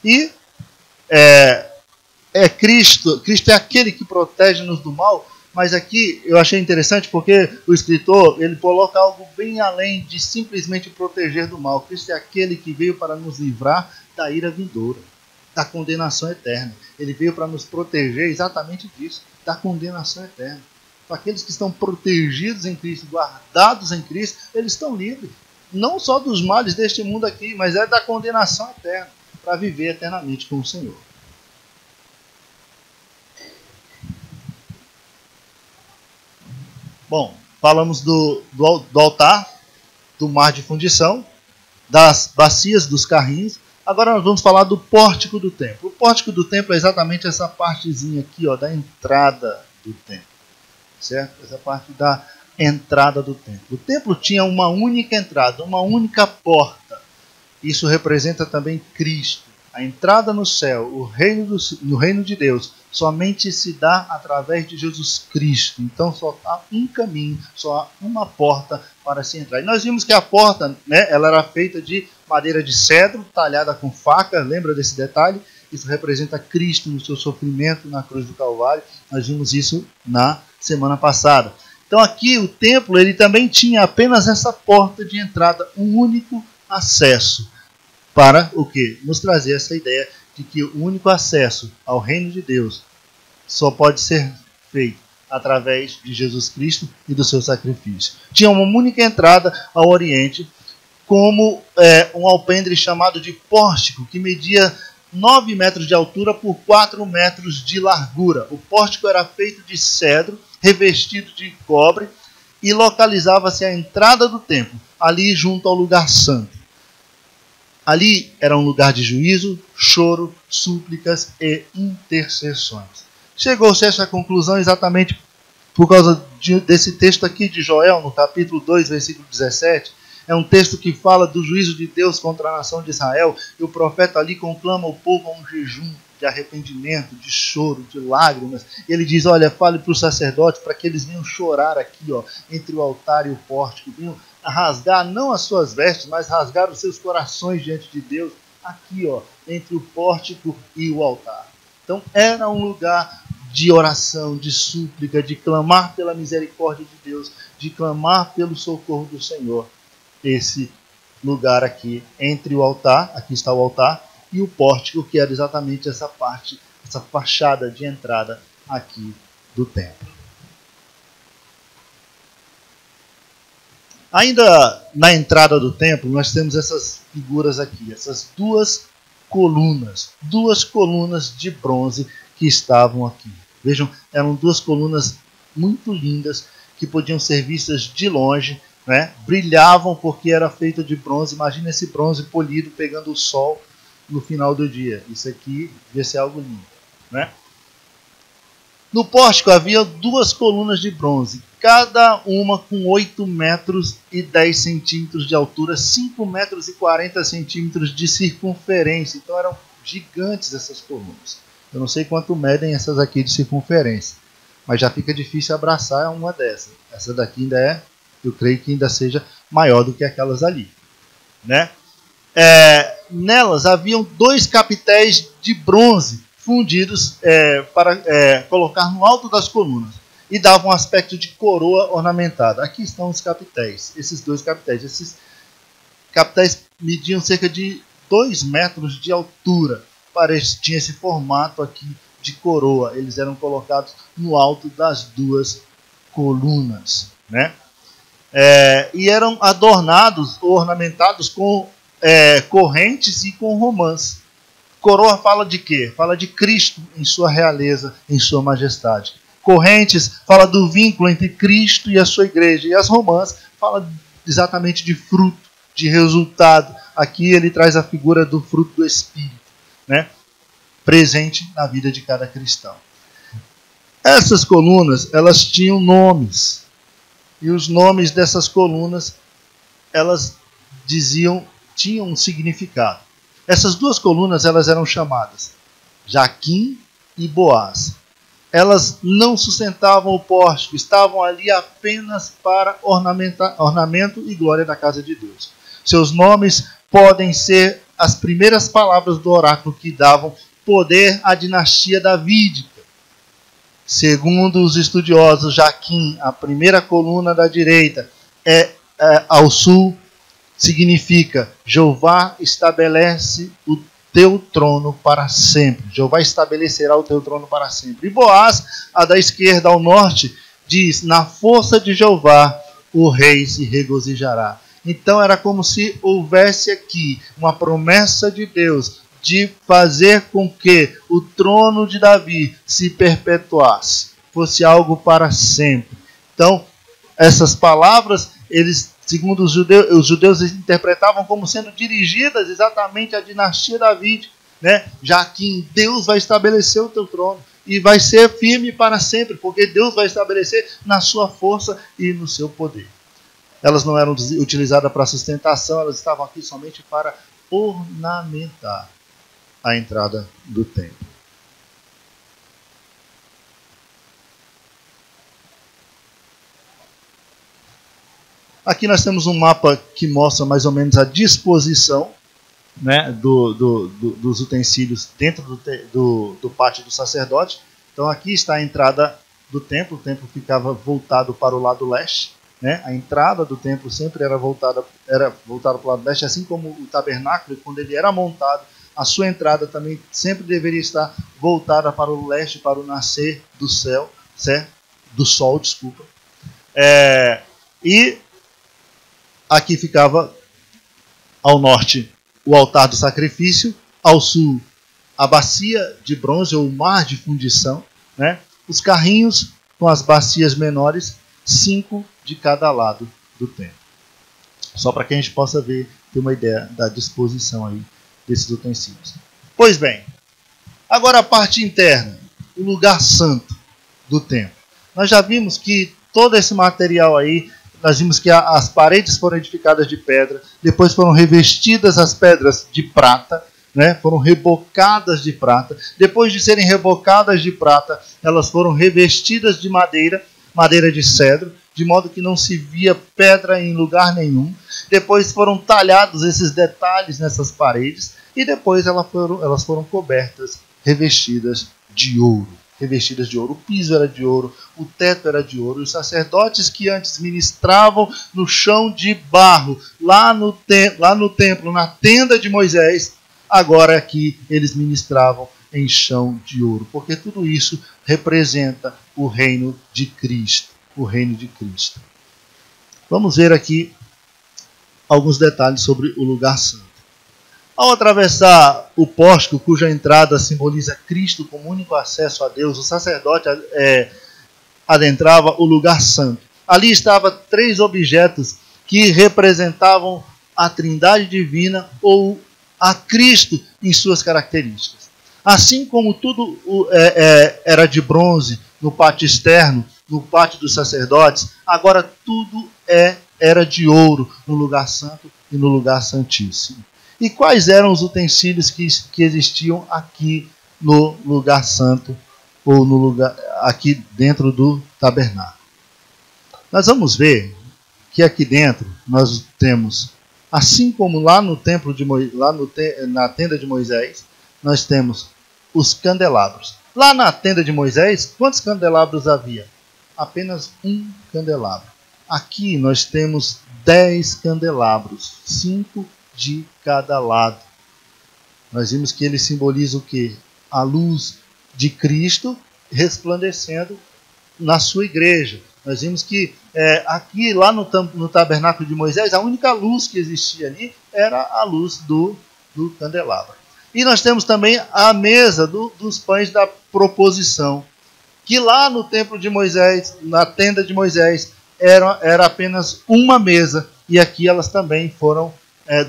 E Cristo é aquele que protege-nos do mal. Mas aqui eu achei interessante porque o escritor ele coloca algo bem além de simplesmente proteger do mal. Cristo é aquele que veio para nos livrar da ira vindoura, da condenação eterna. Ele veio para nos proteger exatamente disso, da condenação eterna. Então, aqueles que estão protegidos em Cristo, guardados em Cristo, eles estão livres. Não só dos males deste mundo aqui, mas da condenação eterna, para viver eternamente com o Senhor. Bom, falamos do altar, do mar de fundição, das bacias dos carrinhos. Agora nós vamos falar do pórtico do templo. O pórtico do templo é exatamente essa partezinha aqui, ó, da entrada do templo. Certo? Essa parte da entrada do templo. O templo tinha uma única entrada, uma única porta. Isso representa também Cristo. A entrada no céu, no reino de Deus, somente se dá através de Jesus Cristo. Então só há um caminho, só há uma porta para se entrar. E nós vimos que a porta, né, ela era feita de madeira de cedro, talhada com faca. Lembra desse detalhe? Isso representa Cristo no seu sofrimento na cruz do Calvário. Nós vimos isso na semana passada. Então aqui o templo ele também tinha apenas essa porta de entrada, um único acesso. Para o quê? Nos trazer essa ideia de que o único acesso ao reino de Deus só pode ser feito através de Jesus Cristo e do seu sacrifício. Tinha uma única entrada ao Oriente, como um alpendre chamado de pórtico, que media 9 metros de altura por 4 metros de largura. O pórtico era feito de cedro, revestido de cobre, e localizava-se à entrada do templo, ali junto ao lugar santo. Ali era um lugar de juízo, choro, súplicas e intercessões. Chegou-se a essa conclusão exatamente por causa desse texto aqui de Joel, no capítulo 2, versículo 17. É um texto que fala do juízo de Deus contra a nação de Israel. E o profeta ali conclama o povo a um jejum de arrependimento, de choro, de lágrimas. E ele diz, olha, fale para os sacerdotes para que eles venham chorar aqui, ó, entre o altar e o pórtico. Venham rasgar não as suas vestes, mas rasgar os seus corações diante de Deus, aqui, ó, entre o pórtico e o altar. Então era um lugar de oração, de súplica, de clamar pela misericórdia de Deus, de clamar pelo socorro do Senhor. Esse lugar aqui, entre o altar, aqui está o altar, e o pórtico, que era exatamente essa parte, essa fachada de entrada aqui do templo. Ainda na entrada do templo, nós temos essas figuras aqui, essas duas colunas de bronze que estavam aqui. Vejam, eram duas colunas muito lindas, que podiam ser vistas de longe, né? Brilhavam porque era feita de bronze. Imagina esse bronze polido pegando o sol no final do dia. Isso aqui devia ser algo lindo, né? No pórtico havia duas colunas de bronze, cada uma com 8 metros e 10 centímetros de altura, 5 metros e 40 centímetros de circunferência. Então eram gigantes essas colunas. Eu não sei quanto medem essas aqui de circunferência, mas já fica difícil abraçar uma dessas. Essa daqui ainda eu creio que ainda seja maior do que aquelas ali, né? Nelas haviam 2 capitéis de bronze fundidos para colocar no alto das colunas e davam um aspecto de coroa ornamentada. Aqui estão os capitéis, esses 2 capitéis. Esses capitéis mediam cerca de 2 metros de altura. Tinha esse formato aqui de coroa. Eles eram colocados no alto das 2 colunas, né? E eram adornados ou ornamentados com correntes e com romãs. Coroa fala de quê? Fala de Cristo em sua realeza, em sua majestade. Correntes fala do vínculo entre Cristo e a sua igreja. E as romãs fala exatamente de fruto, de resultado. Aqui ele traz a figura do fruto do Espírito, né? Presente na vida de cada cristão. Essas colunas, elas tinham nomes. E os nomes dessas colunas, elas tinham um significado. Essas duas colunas, elas eram chamadas Jaquim e Boaz. Elas não sustentavam o pórtico, estavam ali apenas para ornamento e glória da casa de Deus. Seus nomes podem ser as primeiras palavras do oráculo que davam poder à dinastia davídica. Segundo os estudiosos, Jaquim, a primeira coluna da direita, ao sul, significa Jeová estabelece o teu trono para sempre. Jeová estabelecerá o teu trono para sempre. E Boaz, a da esquerda ao norte, diz, na força de Jeová o rei se regozijará. Então era como se houvesse aqui uma promessa de Deus de fazer com que o trono de Davi se perpetuasse, fosse algo para sempre. Então, essas palavras, segundo os judeus interpretavam como sendo dirigidas exatamente à dinastia Davi, né? Já que Deus vai estabelecer o teu trono e vai ser firme para sempre, porque Deus vai estabelecer na sua força e no seu poder. Elas não eram utilizadas para sustentação, elas estavam aqui somente para ornamentar a entrada do templo. Aqui nós temos um mapa que mostra mais ou menos a disposição, né, dos utensílios dentro do pátio do sacerdote. Então aqui está a entrada do templo. O templo ficava voltado para o lado leste, né? A entrada do templo sempre era voltada para o lado leste, assim como o tabernáculo, quando ele era montado, a sua entrada também sempre deveria estar voltada para o leste, para o nascer do sol, E aqui ficava ao norte o altar do sacrifício, ao sul a bacia de bronze ou o mar de fundição, né? Os carrinhos com as bacias menores, 5 de cada lado do templo. Só para que a gente possa ter uma ideia da disposição aí desses utensílios. Pois bem, agora a parte interna, o lugar santo do templo. Nós já vimos que todo esse material aí, nós vimos que as paredes foram edificadas de pedra, depois foram revestidas as pedras de prata, né? Foram rebocadas de prata. Depois de serem rebocadas de prata, elas foram revestidas de madeira de cedro, de modo que não se via pedra em lugar nenhum. Depois foram talhados esses detalhes nessas paredes e depois elas foram cobertas, revestidas de ouro. O piso era de ouro, o teto era de ouro. Os sacerdotes que antes ministravam no chão de barro, lá no templo, na tenda de Moisés, agora aqui eles ministravam em chão de ouro, porque tudo isso representa o reino de Cristo. O reino de Cristo. Vamos ver aqui alguns detalhes sobre o lugar santo. Ao atravessar o pórtico, cuja entrada simboliza Cristo como único acesso a Deus, o sacerdote adentrava o lugar santo. Ali estavam 3 objetos que representavam a Trindade divina ou a Cristo em suas características. Assim como tudo era de bronze no pátio externo, no pátio dos sacerdotes, agora tudo era de ouro no lugar santo e no lugar santíssimo. E quais eram os utensílios que existiam aqui no lugar santo, ou no lugar aqui dentro do tabernáculo? Nós vamos ver que aqui dentro nós temos, assim como lá no templo na tenda de Moisés, nós temos os candelabros. Lá na tenda de Moisés, quantos candelabros havia? Apenas um candelabro. Aqui nós temos 10 candelabros, 5 de cada lado. Nós vimos que ele simboliza o quê? A luz de Cristo resplandecendo na sua igreja. Nós vimos que aqui, lá no tabernáculo de Moisés, a única luz que existia ali era a luz do candelabro. E nós temos também a mesa dos pães da proposição, que lá no templo de Moisés, na tenda de Moisés, era apenas uma mesa, e aqui elas também foram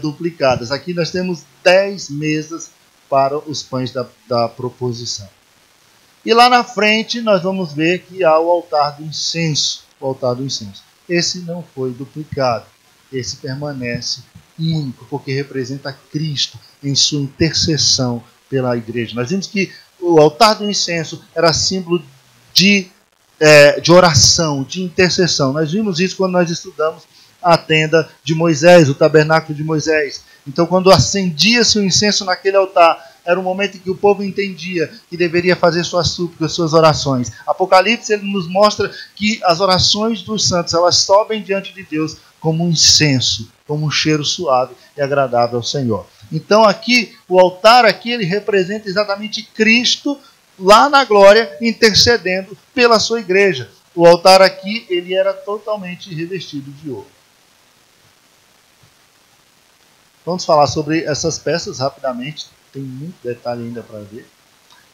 duplicadas. Aqui nós temos 10 mesas para os pães da proposição. E lá na frente nós vamos ver que há o altar do incenso. O altar do incenso. Esse não foi duplicado. Esse permanece único, porque representa Cristo em sua intercessão pela igreja. Nós vimos que o altar do incenso era símbolo de oração, de intercessão. Nós vimos isso quando nós estudamos a tenda de Moisés, o tabernáculo de Moisés. Então, quando acendia-se o incenso naquele altar, era um momento em que o povo entendia que deveria fazer suas súplicas, suas orações. Apocalipse ele nos mostra que as orações dos santos, elas sobem diante de Deus como um incenso, como um cheiro suave e agradável ao Senhor. Então aqui, o altar aqui, ele representa exatamente Cristo lá na glória, intercedendo pela sua igreja. O altar aqui, ele era totalmente revestido de ouro. Vamos falar sobre essas peças rapidamente. Tem muito detalhe ainda para ver.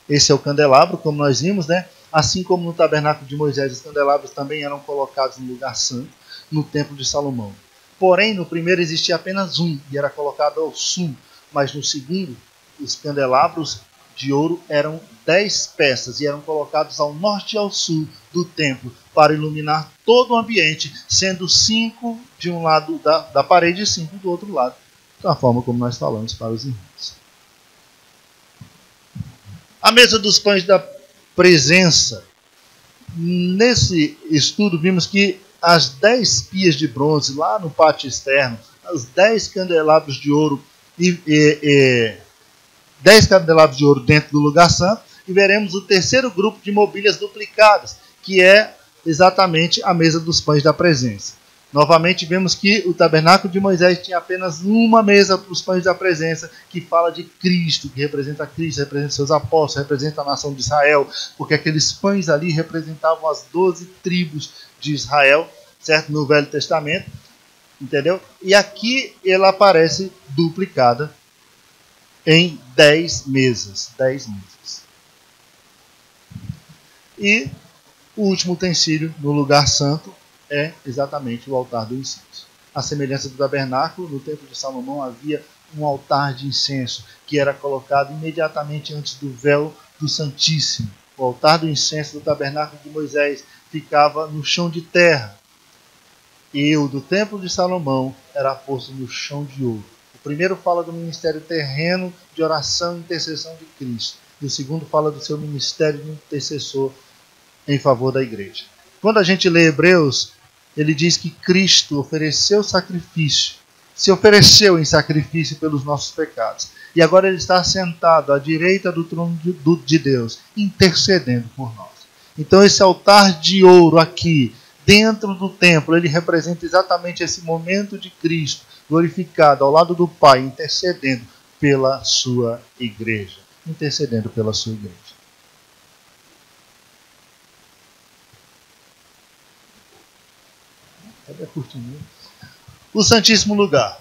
Esse é o candelabro, como nós vimos, né? Assim como no tabernáculo de Moisés, os candelabros também eram colocados no lugar santo, no templo de Salomão. Porém, no primeiro existia apenas um, e era colocado ao sul. Mas no segundo, os candelabros de ouro eram 10 peças, e eram colocados ao norte e ao sul do templo, para iluminar todo o ambiente, sendo 5 de um lado da parede e 5 do outro lado, da forma como nós falamos para os irmãos. A mesa dos pães da presença. Nesse estudo vimos que as 10 pias de bronze lá no pátio externo, os 10 candelabros de ouro e 10 candelabros de ouro dentro do lugar santo, e veremos o terceiro grupo de mobílias duplicadas, que é exatamente a mesa dos pães da presença. Novamente vemos que o tabernáculo de Moisés tinha apenas uma mesa para os pães da presença, que fala de Cristo, que representa Cristo, representa seus apóstolos, representa a nação de Israel, porque aqueles pães ali representavam as 12 tribos de Israel, certo? No Velho Testamento, entendeu? E aqui ela aparece duplicada em 10 mesas. 10 mesas. E o último utensílio no lugar santo é exatamente o altar do incenso. A semelhança do tabernáculo, no templo de Salomão havia um altar de incenso que era colocado imediatamente antes do véu do Santíssimo. O altar do incenso do tabernáculo de Moisés ficava no chão de terra, e o do templo de Salomão era posto no chão de ouro. O primeiro fala do ministério terreno de oração e intercessão de Cristo, e o segundo fala do seu ministério de intercessor em favor da igreja. Quando a gente lê Hebreus, ele diz que Cristo ofereceu sacrifício, se ofereceu em sacrifício pelos nossos pecados. E agora ele está sentado à direita do trono de Deus, intercedendo por nós. Então esse altar de ouro aqui, dentro do templo, ele representa exatamente esse momento de Cristo, glorificado ao lado do Pai, intercedendo pela sua igreja. Intercedendo pela sua igreja. O Santíssimo Lugar.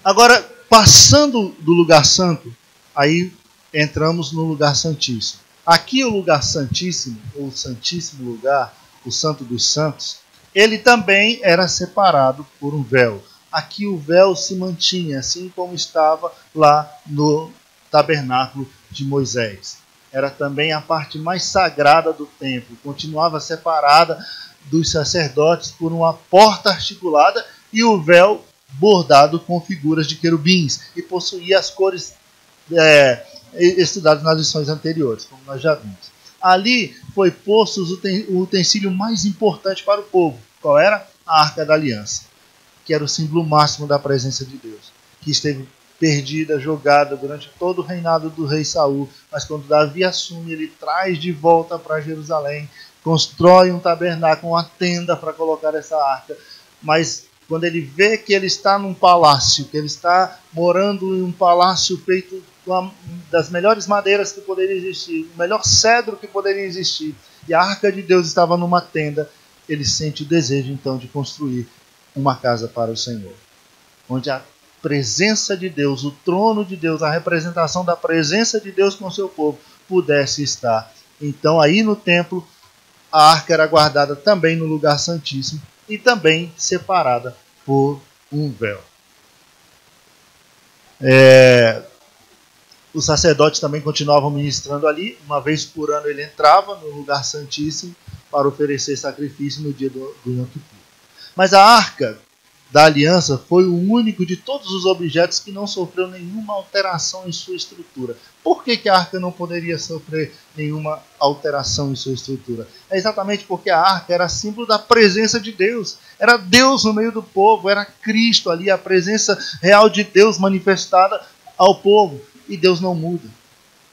Agora, passando do lugar santo, aí entramos no lugar santíssimo. Aqui o lugar santíssimo, ou Santíssimo Lugar, o Santo dos Santos, ele também era separado por um véu. Aqui o véu se mantinha, assim como estava lá no tabernáculo de Moisés. Era também a parte mais sagrada do templo, continuava separada dos sacerdotes por uma porta articulada e o véu bordado com figuras de querubins, e possuía as cores estudadas nas lições anteriores, como nós já vimos. Ali foi posto o utensílio mais importante para o povo. Qual era? A Arca da Aliança, que era o símbolo máximo da presença de Deus, que esteve perdida, jogada durante todo o reinado do rei Saul, mas quando Davi assume, ele traz de volta para Jerusalém, constrói um tabernáculo, uma tenda para colocar essa arca, mas quando ele vê que ele está num palácio, que ele está morando em um palácio feito das melhores madeiras que poderia existir, o melhor cedro que poderia existir, e a arca de Deus estava numa tenda, ele sente o desejo então de construir uma casa para o Senhor, onde a presença de Deus, o trono de Deus, a representação da presença de Deus com o seu povo pudesse estar. Então aí no templo a arca era guardada também no lugar santíssimo e também separada por um véu. Os sacerdotes também continuavam ministrando ali. Uma vez por ano ele entrava no lugar santíssimo para oferecer sacrifício no dia do Yom Kippur. Mas a arca da aliança foi o único de todos os objetos que não sofreu nenhuma alteração em sua estrutura. Por que a arca não poderia sofrer nenhuma alteração em sua estrutura? É exatamente porque a arca era símbolo da presença de Deus. Era Deus no meio do povo, era Cristo ali, a presença real de Deus manifestada ao povo. E Deus não muda.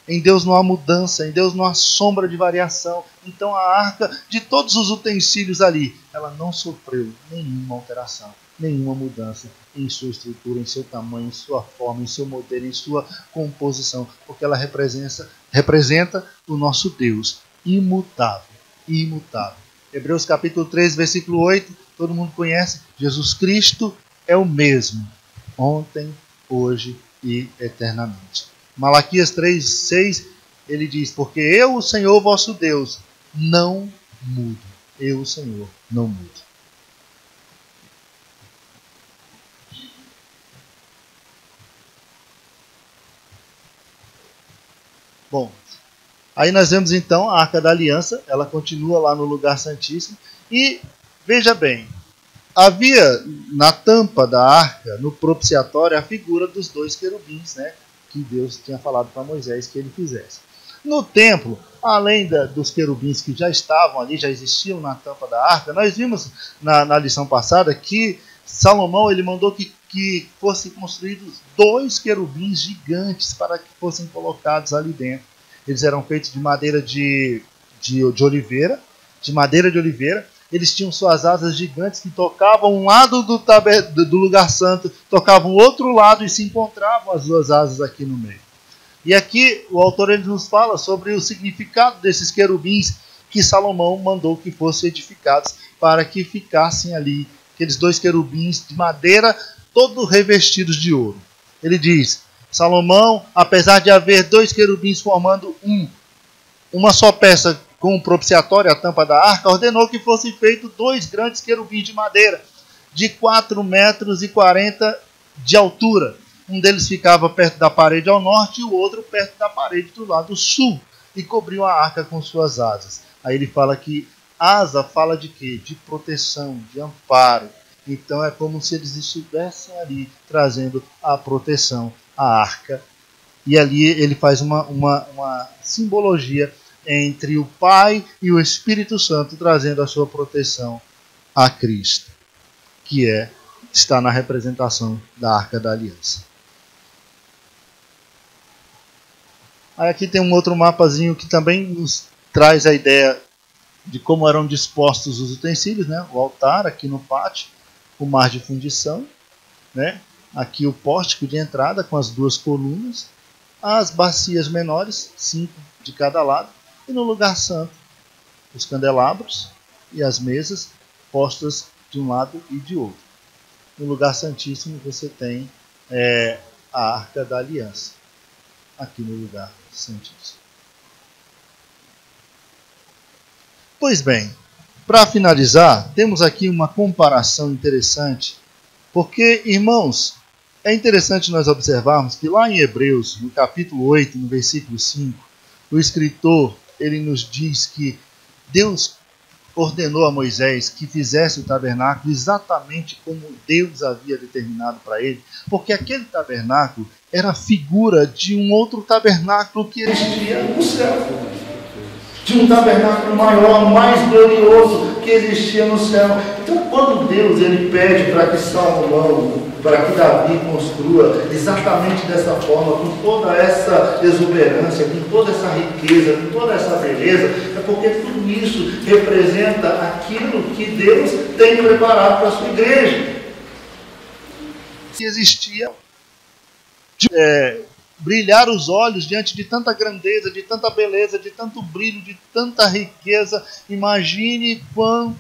Em Deus não há mudança, em Deus não há sombra de variação. Então a arca, de todos os utensílios ali, ela não sofreu nenhuma alteração, nenhuma mudança em sua estrutura, em seu tamanho, em sua forma, em seu modelo, em sua composição, porque ela representa o nosso Deus imutável, imutável. Hebreus capítulo 3, versículo 8, todo mundo conhece, Jesus Cristo é o mesmo, ontem, hoje e eternamente. Malaquias 3, 6, ele diz, porque eu, o Senhor vosso Deus, não mudo. Eu, o Senhor, não mudo. Bom, aí nós vemos então a Arca da Aliança, ela continua lá no lugar santíssimo, e veja bem, havia na tampa da arca, no propiciatório, a figura dos dois querubins, né, que Deus tinha falado para Moisés que ele fizesse. No templo, além dos querubins que já estavam ali, já existiam na tampa da arca, nós vimos na lição passada que Salomão ele mandou que fossem construídos 2 querubins gigantes para que fossem colocados ali dentro. Eles eram feitos de madeira de oliveira, de madeira de oliveira. Eles tinham suas asas gigantes que tocavam um lado do lugar santo, tocavam o outro lado e se encontravam as duas asas aqui no meio. E aqui o autor ele nos fala sobre o significado desses querubins que Salomão mandou que fossem edificados para que ficassem ali, aqueles 2 querubins de madeira, todos revestidos de ouro. Ele diz, Salomão, apesar de haver 2 querubins formando uma só peça com o propiciatório, a tampa da arca, ordenou que fossem feitos 2 grandes querubins de madeira, de 4,40 metros de altura. Um deles ficava perto da parede ao norte e o outro perto da parede do lado sul, e cobriam a arca com suas asas. Aí ele fala que asa fala de quê? De proteção, de amparo. Então é como se eles estivessem ali trazendo a proteção à arca. E ali ele faz uma simbologia entre o Pai e o Espírito Santo, trazendo a sua proteção a Cristo, que está na representação da Arca da Aliança. Aí aqui tem um outro mapazinho que também nos traz a ideia de como eram dispostos os utensílios, né? O altar aqui no pátio, o mar de fundição, né? Aqui o pórtico de entrada com as 2 colunas, as bacias menores, 5 de cada lado, e no lugar santo, os candelabros e as mesas postas de um lado e de outro. No lugar santíssimo você tem a Arca da Aliança, aqui no lugar santíssimo. Pois bem, para finalizar, temos aqui uma comparação interessante, porque, irmãos, é interessante nós observarmos que lá em Hebreus, no capítulo 8, no versículo 5, o escritor ele nos diz que Deus ordenou a Moisés que fizesse o tabernáculo exatamente como Deus havia determinado para ele, porque aquele tabernáculo era a figura de um outro tabernáculo que existia no céu. De um tabernáculo maior, mais glorioso que existia no céu. Então, quando Deus ele pede para que Salomão, para que Davi construa exatamente dessa forma, com toda essa exuberância, com toda essa riqueza, com toda essa beleza, é porque tudo isso representa aquilo que Deus tem preparado para a sua igreja. Se existia brilhar os olhos diante de tanta grandeza, de tanta beleza, de tanto brilho, de tanta riqueza. Imagine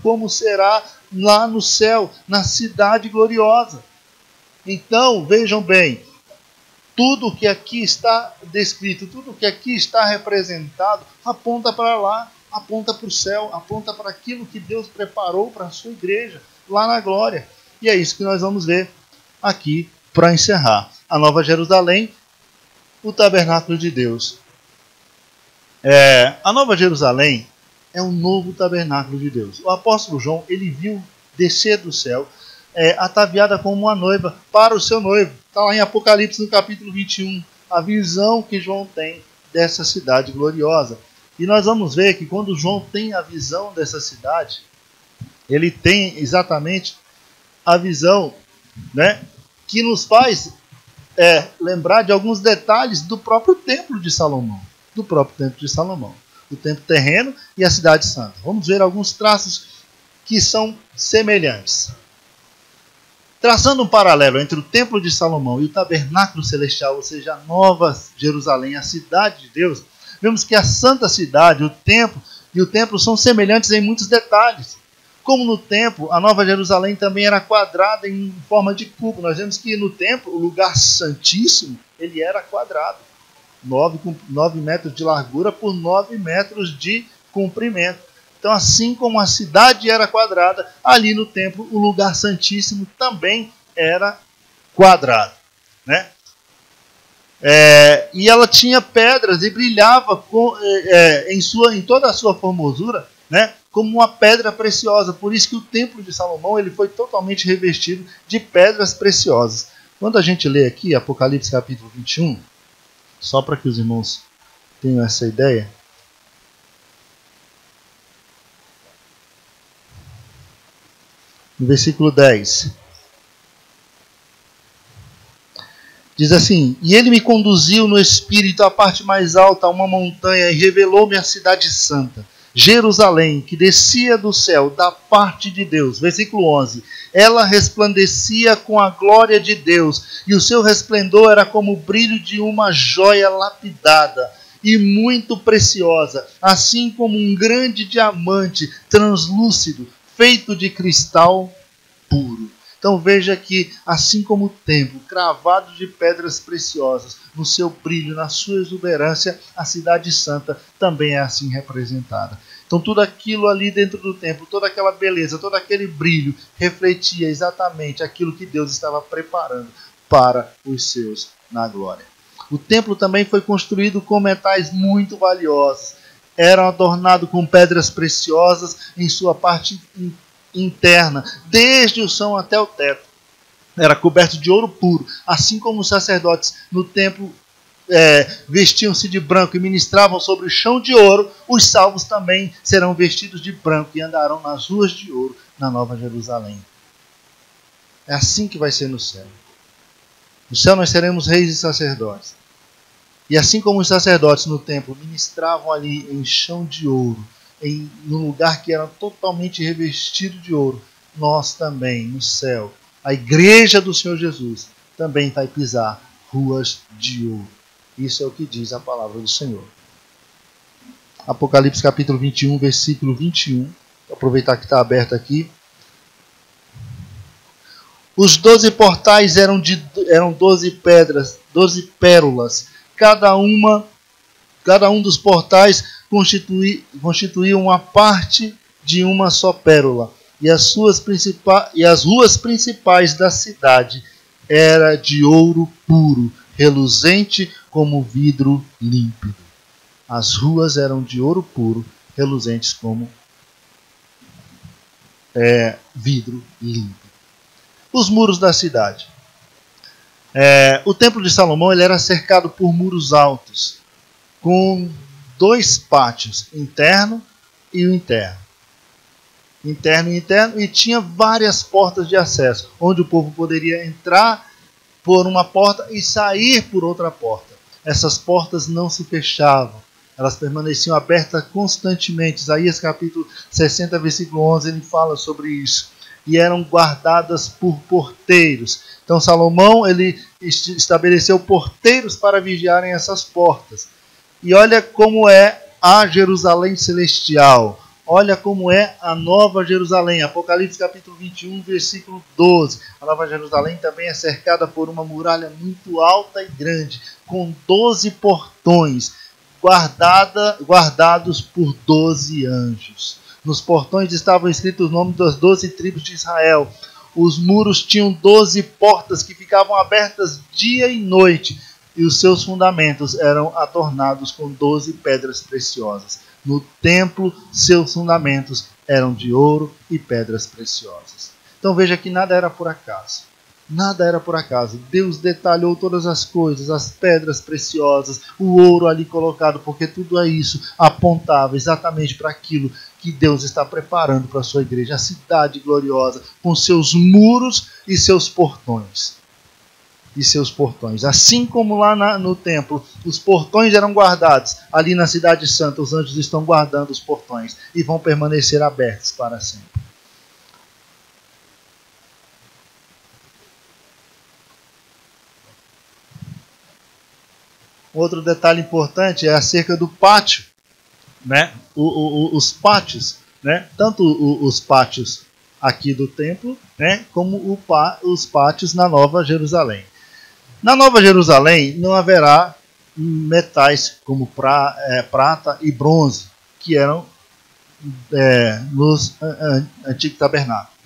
como será lá no céu, na cidade gloriosa. Então, vejam bem, tudo que aqui está descrito, tudo que aqui está representado, aponta para lá, aponta para o céu, aponta para aquilo que Deus preparou para a sua igreja, lá na glória. E é isso que nós vamos ver aqui para encerrar. A Nova Jerusalém, o tabernáculo de Deus. A Nova Jerusalém é um novo tabernáculo de Deus. O apóstolo João, ele viu descer do céu, ataviada como uma noiva para o seu noivo. Está lá em Apocalipse, no capítulo 21, a visão que João tem dessa cidade gloriosa. E nós vamos ver que quando João tem a visão dessa cidade, ele tem exatamente a visão, né, que nos faz lembrar de alguns detalhes do próprio templo de Salomão. O templo terreno e a cidade santa. Vamos ver alguns traços que são semelhantes. Traçando um paralelo entre o templo de Salomão e o tabernáculo celestial, ou seja, a Nova Jerusalém, a cidade de Deus, vemos que a santa cidade, o templo e o templo são semelhantes em muitos detalhes. Como no templo, a Nova Jerusalém também era quadrada em forma de cubo. Nós vemos que no templo, o lugar santíssimo, ele era quadrado. 9 metros de largura por 9 metros de comprimento. Então, assim como a cidade era quadrada, ali no templo, o lugar santíssimo também era quadrado, né? E ela tinha pedras e brilhava em toda a sua formosura, né, como uma pedra preciosa. Por isso que o templo de Salomão ele foi totalmente revestido de pedras preciosas. Quando a gente lê aqui Apocalipse capítulo 21, só para que os irmãos tenham essa ideia, no versículo 10, diz assim: E ele me conduziu no espírito à parte mais alta, a uma montanha, e revelou-me a cidade santa, Jerusalém, que descia do céu, da parte de Deus. Versículo 11. Ela resplandecia com a glória de Deus, e o seu resplendor era como o brilho de uma joia lapidada e muito preciosa, assim como um grande diamante translúcido, feito de cristal puro. Então veja que, assim como o templo, cravado de pedras preciosas, no seu brilho, na sua exuberância, a cidade santa também é assim representada. Então tudo aquilo ali dentro do templo, toda aquela beleza, todo aquele brilho, refletia exatamente aquilo que Deus estava preparando para os seus na glória. O templo também foi construído com metais muito valiosos. Era adornado com pedras preciosas em sua parte interna, desde o chão até o teto. Era coberto de ouro puro, assim como os sacerdotes no templo vestiam-se de branco e ministravam sobre o chão de ouro, os salvos também serão vestidos de branco e andarão nas ruas de ouro na Nova Jerusalém. É assim que vai ser no céu. No céu nós seremos reis e sacerdotes. E assim como os sacerdotes no templo ministravam ali em chão de ouro, num lugar que era totalmente revestido de ouro, nós também, no céu, a igreja do Senhor Jesus, também vai pisar ruas de ouro. Isso é o que diz a palavra do Senhor. Apocalipse capítulo 21, versículo 21. Vou aproveitar que está aberto aqui. Os 12 portais eram 12 pedras, 12 pérolas. Cada um dos portais constituía uma parte de uma só pérola. E as ruas principais da cidade era de ouro puro, reluzente como vidro límpido. As ruas eram de ouro puro, reluzentes como vidro límpido. Os muros da cidade. O templo de Salomão ele era cercado por muros altos, com 2 pátios, interno e o interno. Interno e interno, e tinha várias portas de acesso, onde o povo poderia entrar por uma porta e sair por outra porta. Essas portas não se fechavam, elas permaneciam abertas constantemente. Isaías capítulo 60, versículo 11, ele fala sobre isso. e eram guardadas por porteiros. Então Salomão ele estabeleceu porteiros para vigiarem essas portas. E olha como é a Jerusalém celestial. Olha como é a Nova Jerusalém. Apocalipse capítulo 21, versículo 12. A Nova Jerusalém também é cercada por uma muralha muito alta e grande, com 12 portões, guardados por 12 anjos. Nos portões estavam escritos os nomes das 12 tribos de Israel. Os muros tinham 12 portas que ficavam abertas dia e noite, e os seus fundamentos eram adornados com 12 pedras preciosas. No templo, seus fundamentos eram de ouro e pedras preciosas. Então veja que nada era por acaso. Nada era por acaso. Deus detalhou todas as coisas, as pedras preciosas, o ouro ali colocado, porque tudo isso apontava exatamente para aquilo que Deus está preparando para a sua igreja, a cidade gloriosa, com seus muros e seus portões. Assim como lá no templo, os portões eram guardados, ali na cidade santa, os anjos estão guardando os portões e vão permanecer abertos para sempre. Outro detalhe importante é acerca do pátio, né? Os pátios, né? Tanto os pátios aqui do templo, né? Como os pátios na Nova Jerusalém. Na Nova Jerusalém não haverá metais como prata e bronze, que eram nos antigos tabernáculos.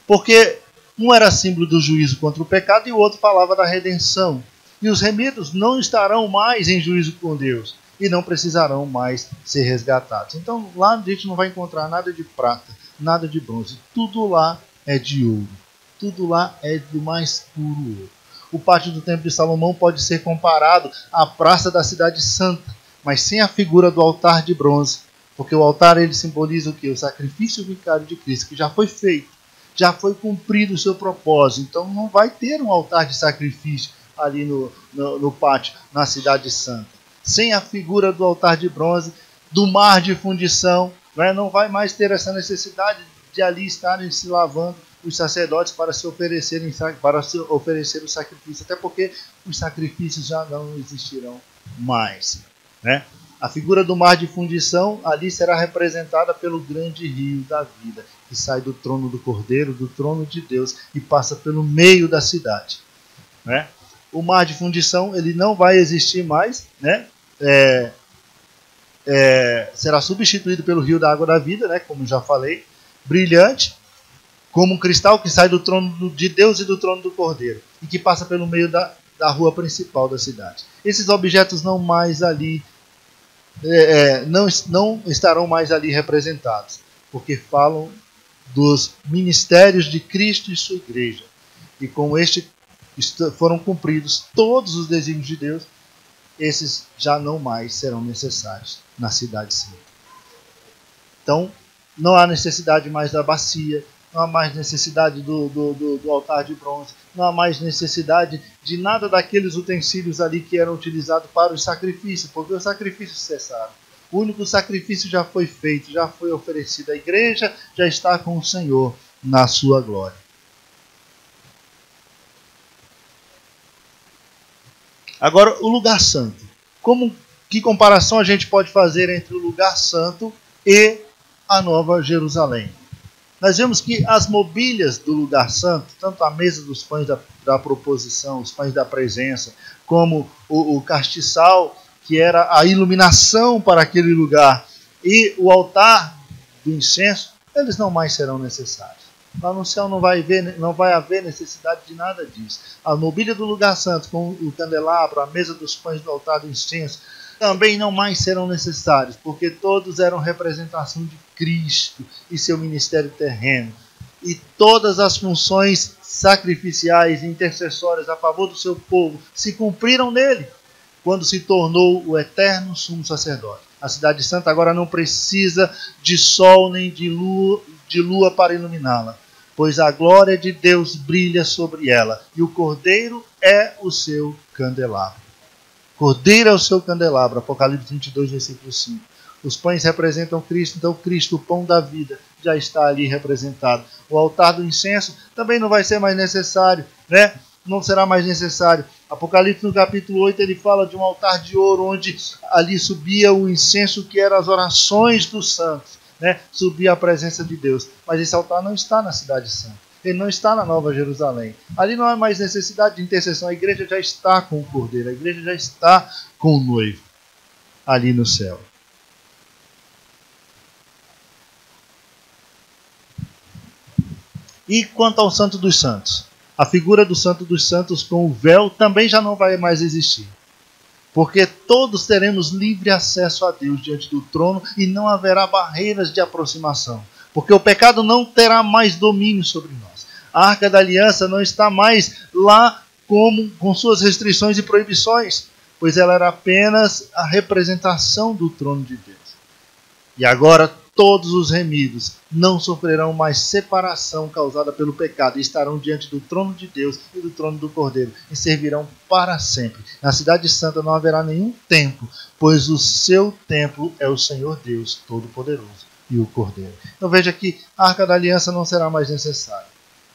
Porque um era símbolo do juízo contra o pecado e o outro falava da redenção. E os remidos não estarão mais em juízo com Deus e não precisarão mais ser resgatados. Então lá a gente não vai encontrar nada de prata, nada de bronze. Tudo lá é de ouro. Tudo lá é do mais puro ouro. O pátio do Templo de Salomão pode ser comparado à praça da cidade santa, mas sem a figura do altar de bronze. Porque o altar ele simboliza o quê? O sacrifício vicário de Cristo, que já foi feito, já foi cumprido o seu propósito. Então não vai ter um altar de sacrifício ali no pátio, na cidade santa. Sem a figura do altar de bronze, do mar de fundição, né? Não vai mais ter essa necessidade de ali estarem se lavando os sacerdotes para oferecer o sacrifício, até porque os sacrifícios já não existirão mais, né? A figura do mar de fundição ali será representada pelo grande rio da vida, que sai do trono do Cordeiro, do trono de Deus, e passa pelo meio da cidade, né? O mar de fundição ele não vai existir mais, né? Será substituído pelo rio da água da vida, né? Como já falei, brilhante, como um cristal que sai do trono de Deus e do trono do Cordeiro, e que passa pelo meio da rua principal da cidade. Esses objetos não mais ali não estarão mais ali representados, porque falam dos ministérios de Cristo e sua igreja. E com este foram cumpridos todos os desígnios de Deus, esses já não mais serão necessários na cidade santa. Então, não há necessidade mais da bacia, não há mais necessidade do altar de bronze, não há mais necessidade de nada daqueles utensílios ali que eram utilizados para os sacrifícios, porque os sacrifícios cessaram. O único sacrifício já foi feito, já foi oferecido. A igreja já está com o Senhor na sua glória. Agora, o lugar santo. Que comparação a gente pode fazer entre o lugar santo e a Nova Jerusalém? Nós vemos que as mobílias do lugar santo, tanto a mesa dos pães da proposição, os pães da presença, como o castiçal, que era a iluminação para aquele lugar, e o altar do incenso, eles não mais serão necessários. Lá no céu não vai haver necessidade de nada disso. A mobília do lugar santo, com o candelabro, a mesa dos pães do altar do incenso, também não mais serão necessários, porque todos eram representação de Cristo e seu ministério terreno. E todas as funções sacrificiais e intercessórias a favor do seu povo se cumpriram nele, quando se tornou o eterno sumo sacerdote. A cidade santa agora não precisa de sol nem de lua para iluminá-la, pois a glória de Deus brilha sobre ela, e o Cordeiro é o seu candelabro. Cordeiro é o seu candelabro, Apocalipse 22, versículo 5. Os pães representam Cristo, então Cristo, o pão da vida, já está ali representado. O altar do incenso também não vai ser mais necessário, né? Não será mais necessário. Apocalipse no capítulo 8 ele fala de um altar de ouro onde ali subia o incenso que eram as orações dos santos, né? Subia a presença de Deus. Mas esse altar não está na cidade santa. Ele não está na Nova Jerusalém. Ali não há mais necessidade de intercessão. A igreja já está com o Cordeiro. A igreja já está com o noivo ali no céu. E quanto ao Santo dos Santos? A figura do Santo dos Santos com o véu também já não vai mais existir. Porque todos teremos livre acesso a Deus diante do trono e não haverá barreiras de aproximação. Porque o pecado não terá mais domínio sobre nós. A Arca da Aliança não está mais lá com suas restrições e proibições, pois ela era apenas a representação do trono de Deus. E agora todos os remidos não sofrerão mais separação causada pelo pecado e estarão diante do trono de Deus e do trono do Cordeiro e servirão para sempre. Na Cidade Santa não haverá nenhum templo, pois o seu templo é o Senhor Deus Todo-Poderoso e o Cordeiro. Então veja que a Arca da Aliança não será mais necessária.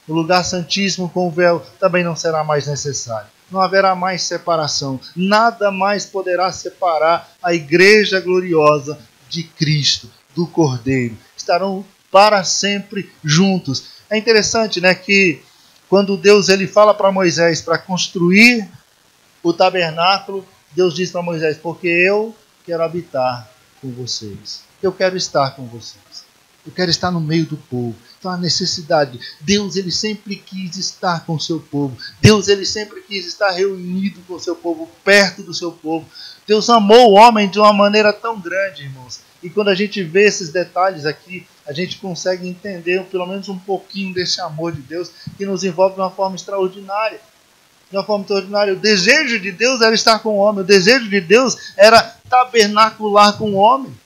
O lugar santíssimo com o véu também não será mais necessário. Não haverá mais separação. Nada mais poderá separar a igreja gloriosa de Cristo, do Cordeiro. Estarão para sempre juntos. É interessante, né, que quando Deus ele fala para Moisés para construir o tabernáculo, Deus diz para Moisés: porque eu quero habitar com vocês. Eu quero estar com vocês. Eu quero estar no meio do povo. Então a necessidade. Deus ele sempre quis estar com o seu povo. Deus ele sempre quis estar reunido com o seu povo, perto do seu povo. Deus amou o homem de uma maneira tão grande, irmãos. E quando a gente vê esses detalhes aqui, a gente consegue entender pelo menos um pouquinho desse amor de Deus que nos envolve de uma forma extraordinária. De uma forma extraordinária. O desejo de Deus era estar com o homem. O desejo de Deus era tabernacular com o homem.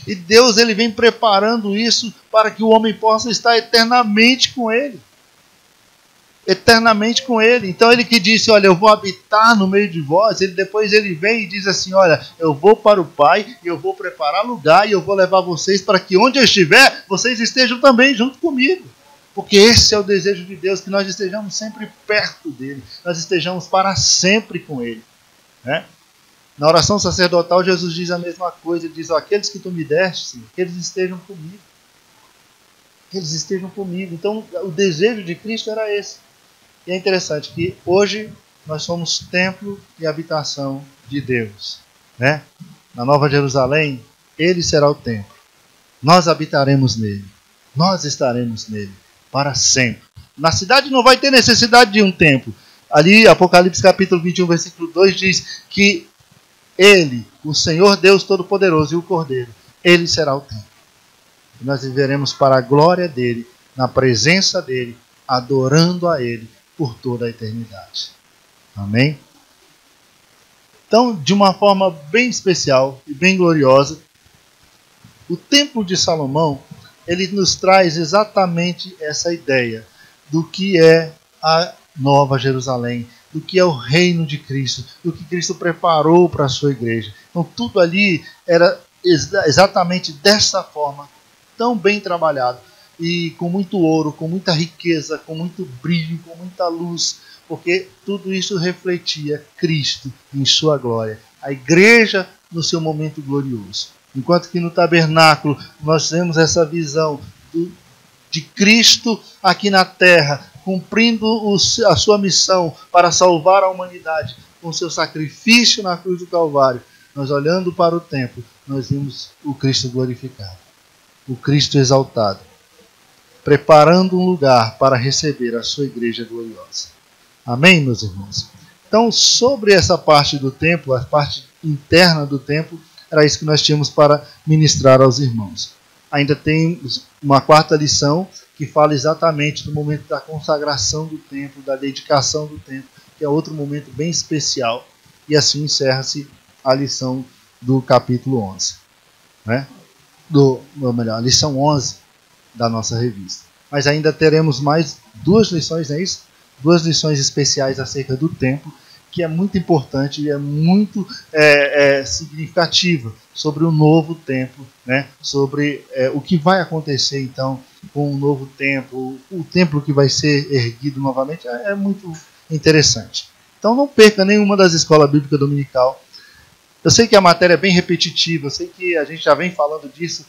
E Deus ele vem preparando isso para que o homem possa estar eternamente com ele. Eternamente com ele. Então ele que disse: olha, eu vou habitar no meio de vós. Depois ele vem e diz assim: olha, eu vou para o Pai e eu vou preparar lugar e eu vou levar vocês para que onde eu estiver, vocês estejam também junto comigo. Porque esse é o desejo de Deus, que nós estejamos sempre perto dele. Nós estejamos para sempre com ele, né? Na oração sacerdotal, Jesus diz a mesma coisa. Ele diz: aqueles que tu me deste, que eles estejam comigo. Que eles estejam comigo. Então, o desejo de Cristo era esse. E é interessante que hoje nós somos templo e habitação de Deus, né? Na Nova Jerusalém, ele será o templo. Nós habitaremos nele. Nós estaremos nele para sempre. Na cidade não vai ter necessidade de um templo. Ali, Apocalipse capítulo 21, versículo 2 diz que ele, o Senhor Deus Todo-Poderoso e o Cordeiro, ele será o templo. E nós viveremos para a glória dele, na presença dele, adorando a ele por toda a eternidade. Amém? Então, de uma forma bem especial e bem gloriosa, o Templo de Salomão, ele nos traz exatamente essa ideia do que é a Nova Jerusalém, do que é o reino de Cristo, do que Cristo preparou para a sua igreja. Então tudo ali era exatamente dessa forma, tão bem trabalhado, e com muito ouro, com muita riqueza, com muito brilho, com muita luz, porque tudo isso refletia Cristo em sua glória, a igreja no seu momento glorioso. Enquanto que no tabernáculo nós temos essa visão de Cristo aqui na terra, cumprindo a sua missão para salvar a humanidade com seu sacrifício na cruz do Calvário. Nós, olhando para o templo, nós vimos o Cristo glorificado, o Cristo exaltado, preparando um lugar para receber a sua igreja gloriosa. Amém, meus irmãos? Então, sobre essa parte do templo, a parte interna do templo, era isso que nós tínhamos para ministrar aos irmãos. Ainda tem uma quarta lição que fala exatamente do momento da consagração do templo, da dedicação do templo, que é outro momento bem especial. E assim encerra-se a lição do capítulo 11. Né? A lição 11 da nossa revista. Mas ainda teremos mais duas lições, não é isso? Duas lições especiais acerca do templo, que é muito importante e é muito significativa sobre o novo templo, né? Sobre o que vai acontecer então com o novo templo, o templo que vai ser erguido novamente, é muito interessante. Então não perca nenhuma das escolas bíblicas dominical. Eu sei que a matéria é bem repetitiva, eu sei que a gente já vem falando disso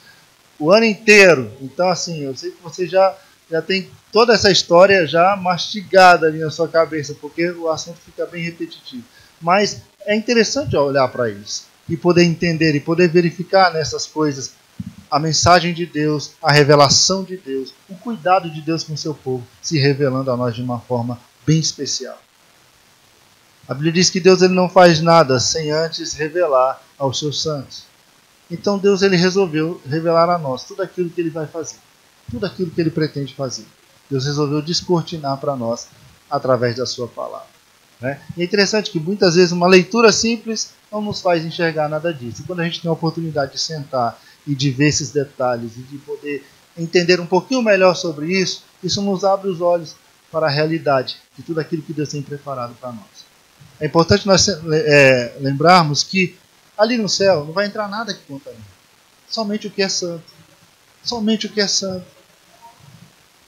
o ano inteiro. Então, assim, eu sei que você já tem toda essa história já mastigada ali na sua cabeça, porque o assunto fica bem repetitivo. Mas é interessante olhar para isso e poder entender e poder verificar nessas coisas a mensagem de Deus, a revelação de Deus, o cuidado de Deus com o seu povo, se revelando a nós de uma forma bem especial. A Bíblia diz que Deus ele não faz nada sem antes revelar aos seus santos. Então Deus ele resolveu revelar a nós tudo aquilo que ele vai fazer, tudo aquilo que ele pretende fazer. Deus resolveu descortinar para nós através da sua palavra. Né? E é interessante que muitas vezes uma leitura simples não nos faz enxergar nada disso. E quando a gente tem a oportunidade de sentar e de ver esses detalhes e de poder entender um pouquinho melhor sobre isso, isso nos abre os olhos para a realidade de tudo aquilo que Deus tem preparado para nós. É importante nós lembrarmos que ali no céu não vai entrar nada que contamine. Somente o que é santo. Somente o que é santo.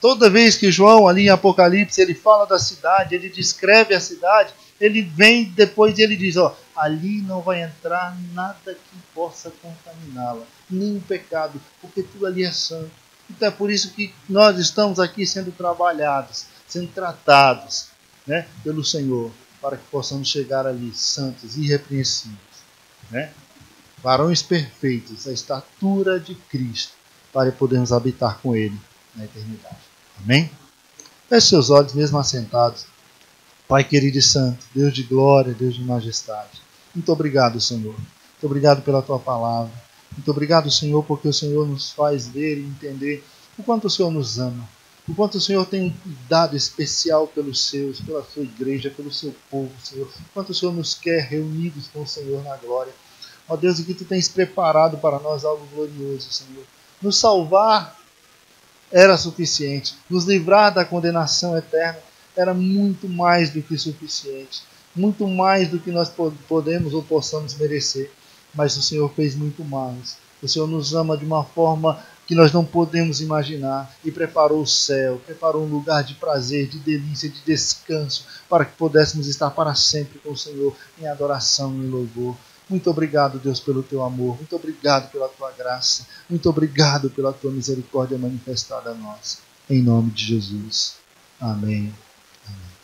Toda vez que João, ali em Apocalipse, ele fala da cidade, ele descreve a cidade, ele vem depois e ele diz, ali não vai entrar nada que possa contaminá-la, nem o pecado, porque tudo ali é santo. Então é por isso que nós estamos aqui sendo trabalhados, sendo tratados, né, pelo Senhor, para que possamos chegar ali santos, irrepreensíveis, né? Varões perfeitos, a estatura de Cristo, para podermos habitar com Ele na eternidade. Amém? Feche seus olhos, mesmo assentados. Pai querido e santo, Deus de glória, Deus de majestade. Muito obrigado, Senhor. Muito obrigado pela Tua palavra. Muito obrigado, Senhor, porque o Senhor nos faz ver e entender o quanto o Senhor nos ama. O quanto o Senhor tem um cuidado especial pelos seus, pela sua igreja, pelo seu povo, Senhor. O quanto o Senhor nos quer reunidos com o Senhor na glória. Ó Deus, e que Tu tens preparado para nós algo glorioso, Senhor. Nos salvar era suficiente. Nos livrar da condenação eterna era muito mais do que suficiente. Muito mais do que nós podemos ou possamos merecer. Mas o Senhor fez muito mais. O Senhor nos ama de uma forma que nós não podemos imaginar, e preparou o céu, preparou um lugar de prazer, de delícia, de descanso, para que pudéssemos estar para sempre com o Senhor em adoração e em louvor. Muito obrigado, Deus, pelo Teu amor, muito obrigado pela Tua graça, muito obrigado pela Tua misericórdia manifestada a nós. Em nome de Jesus. Amém. Amém.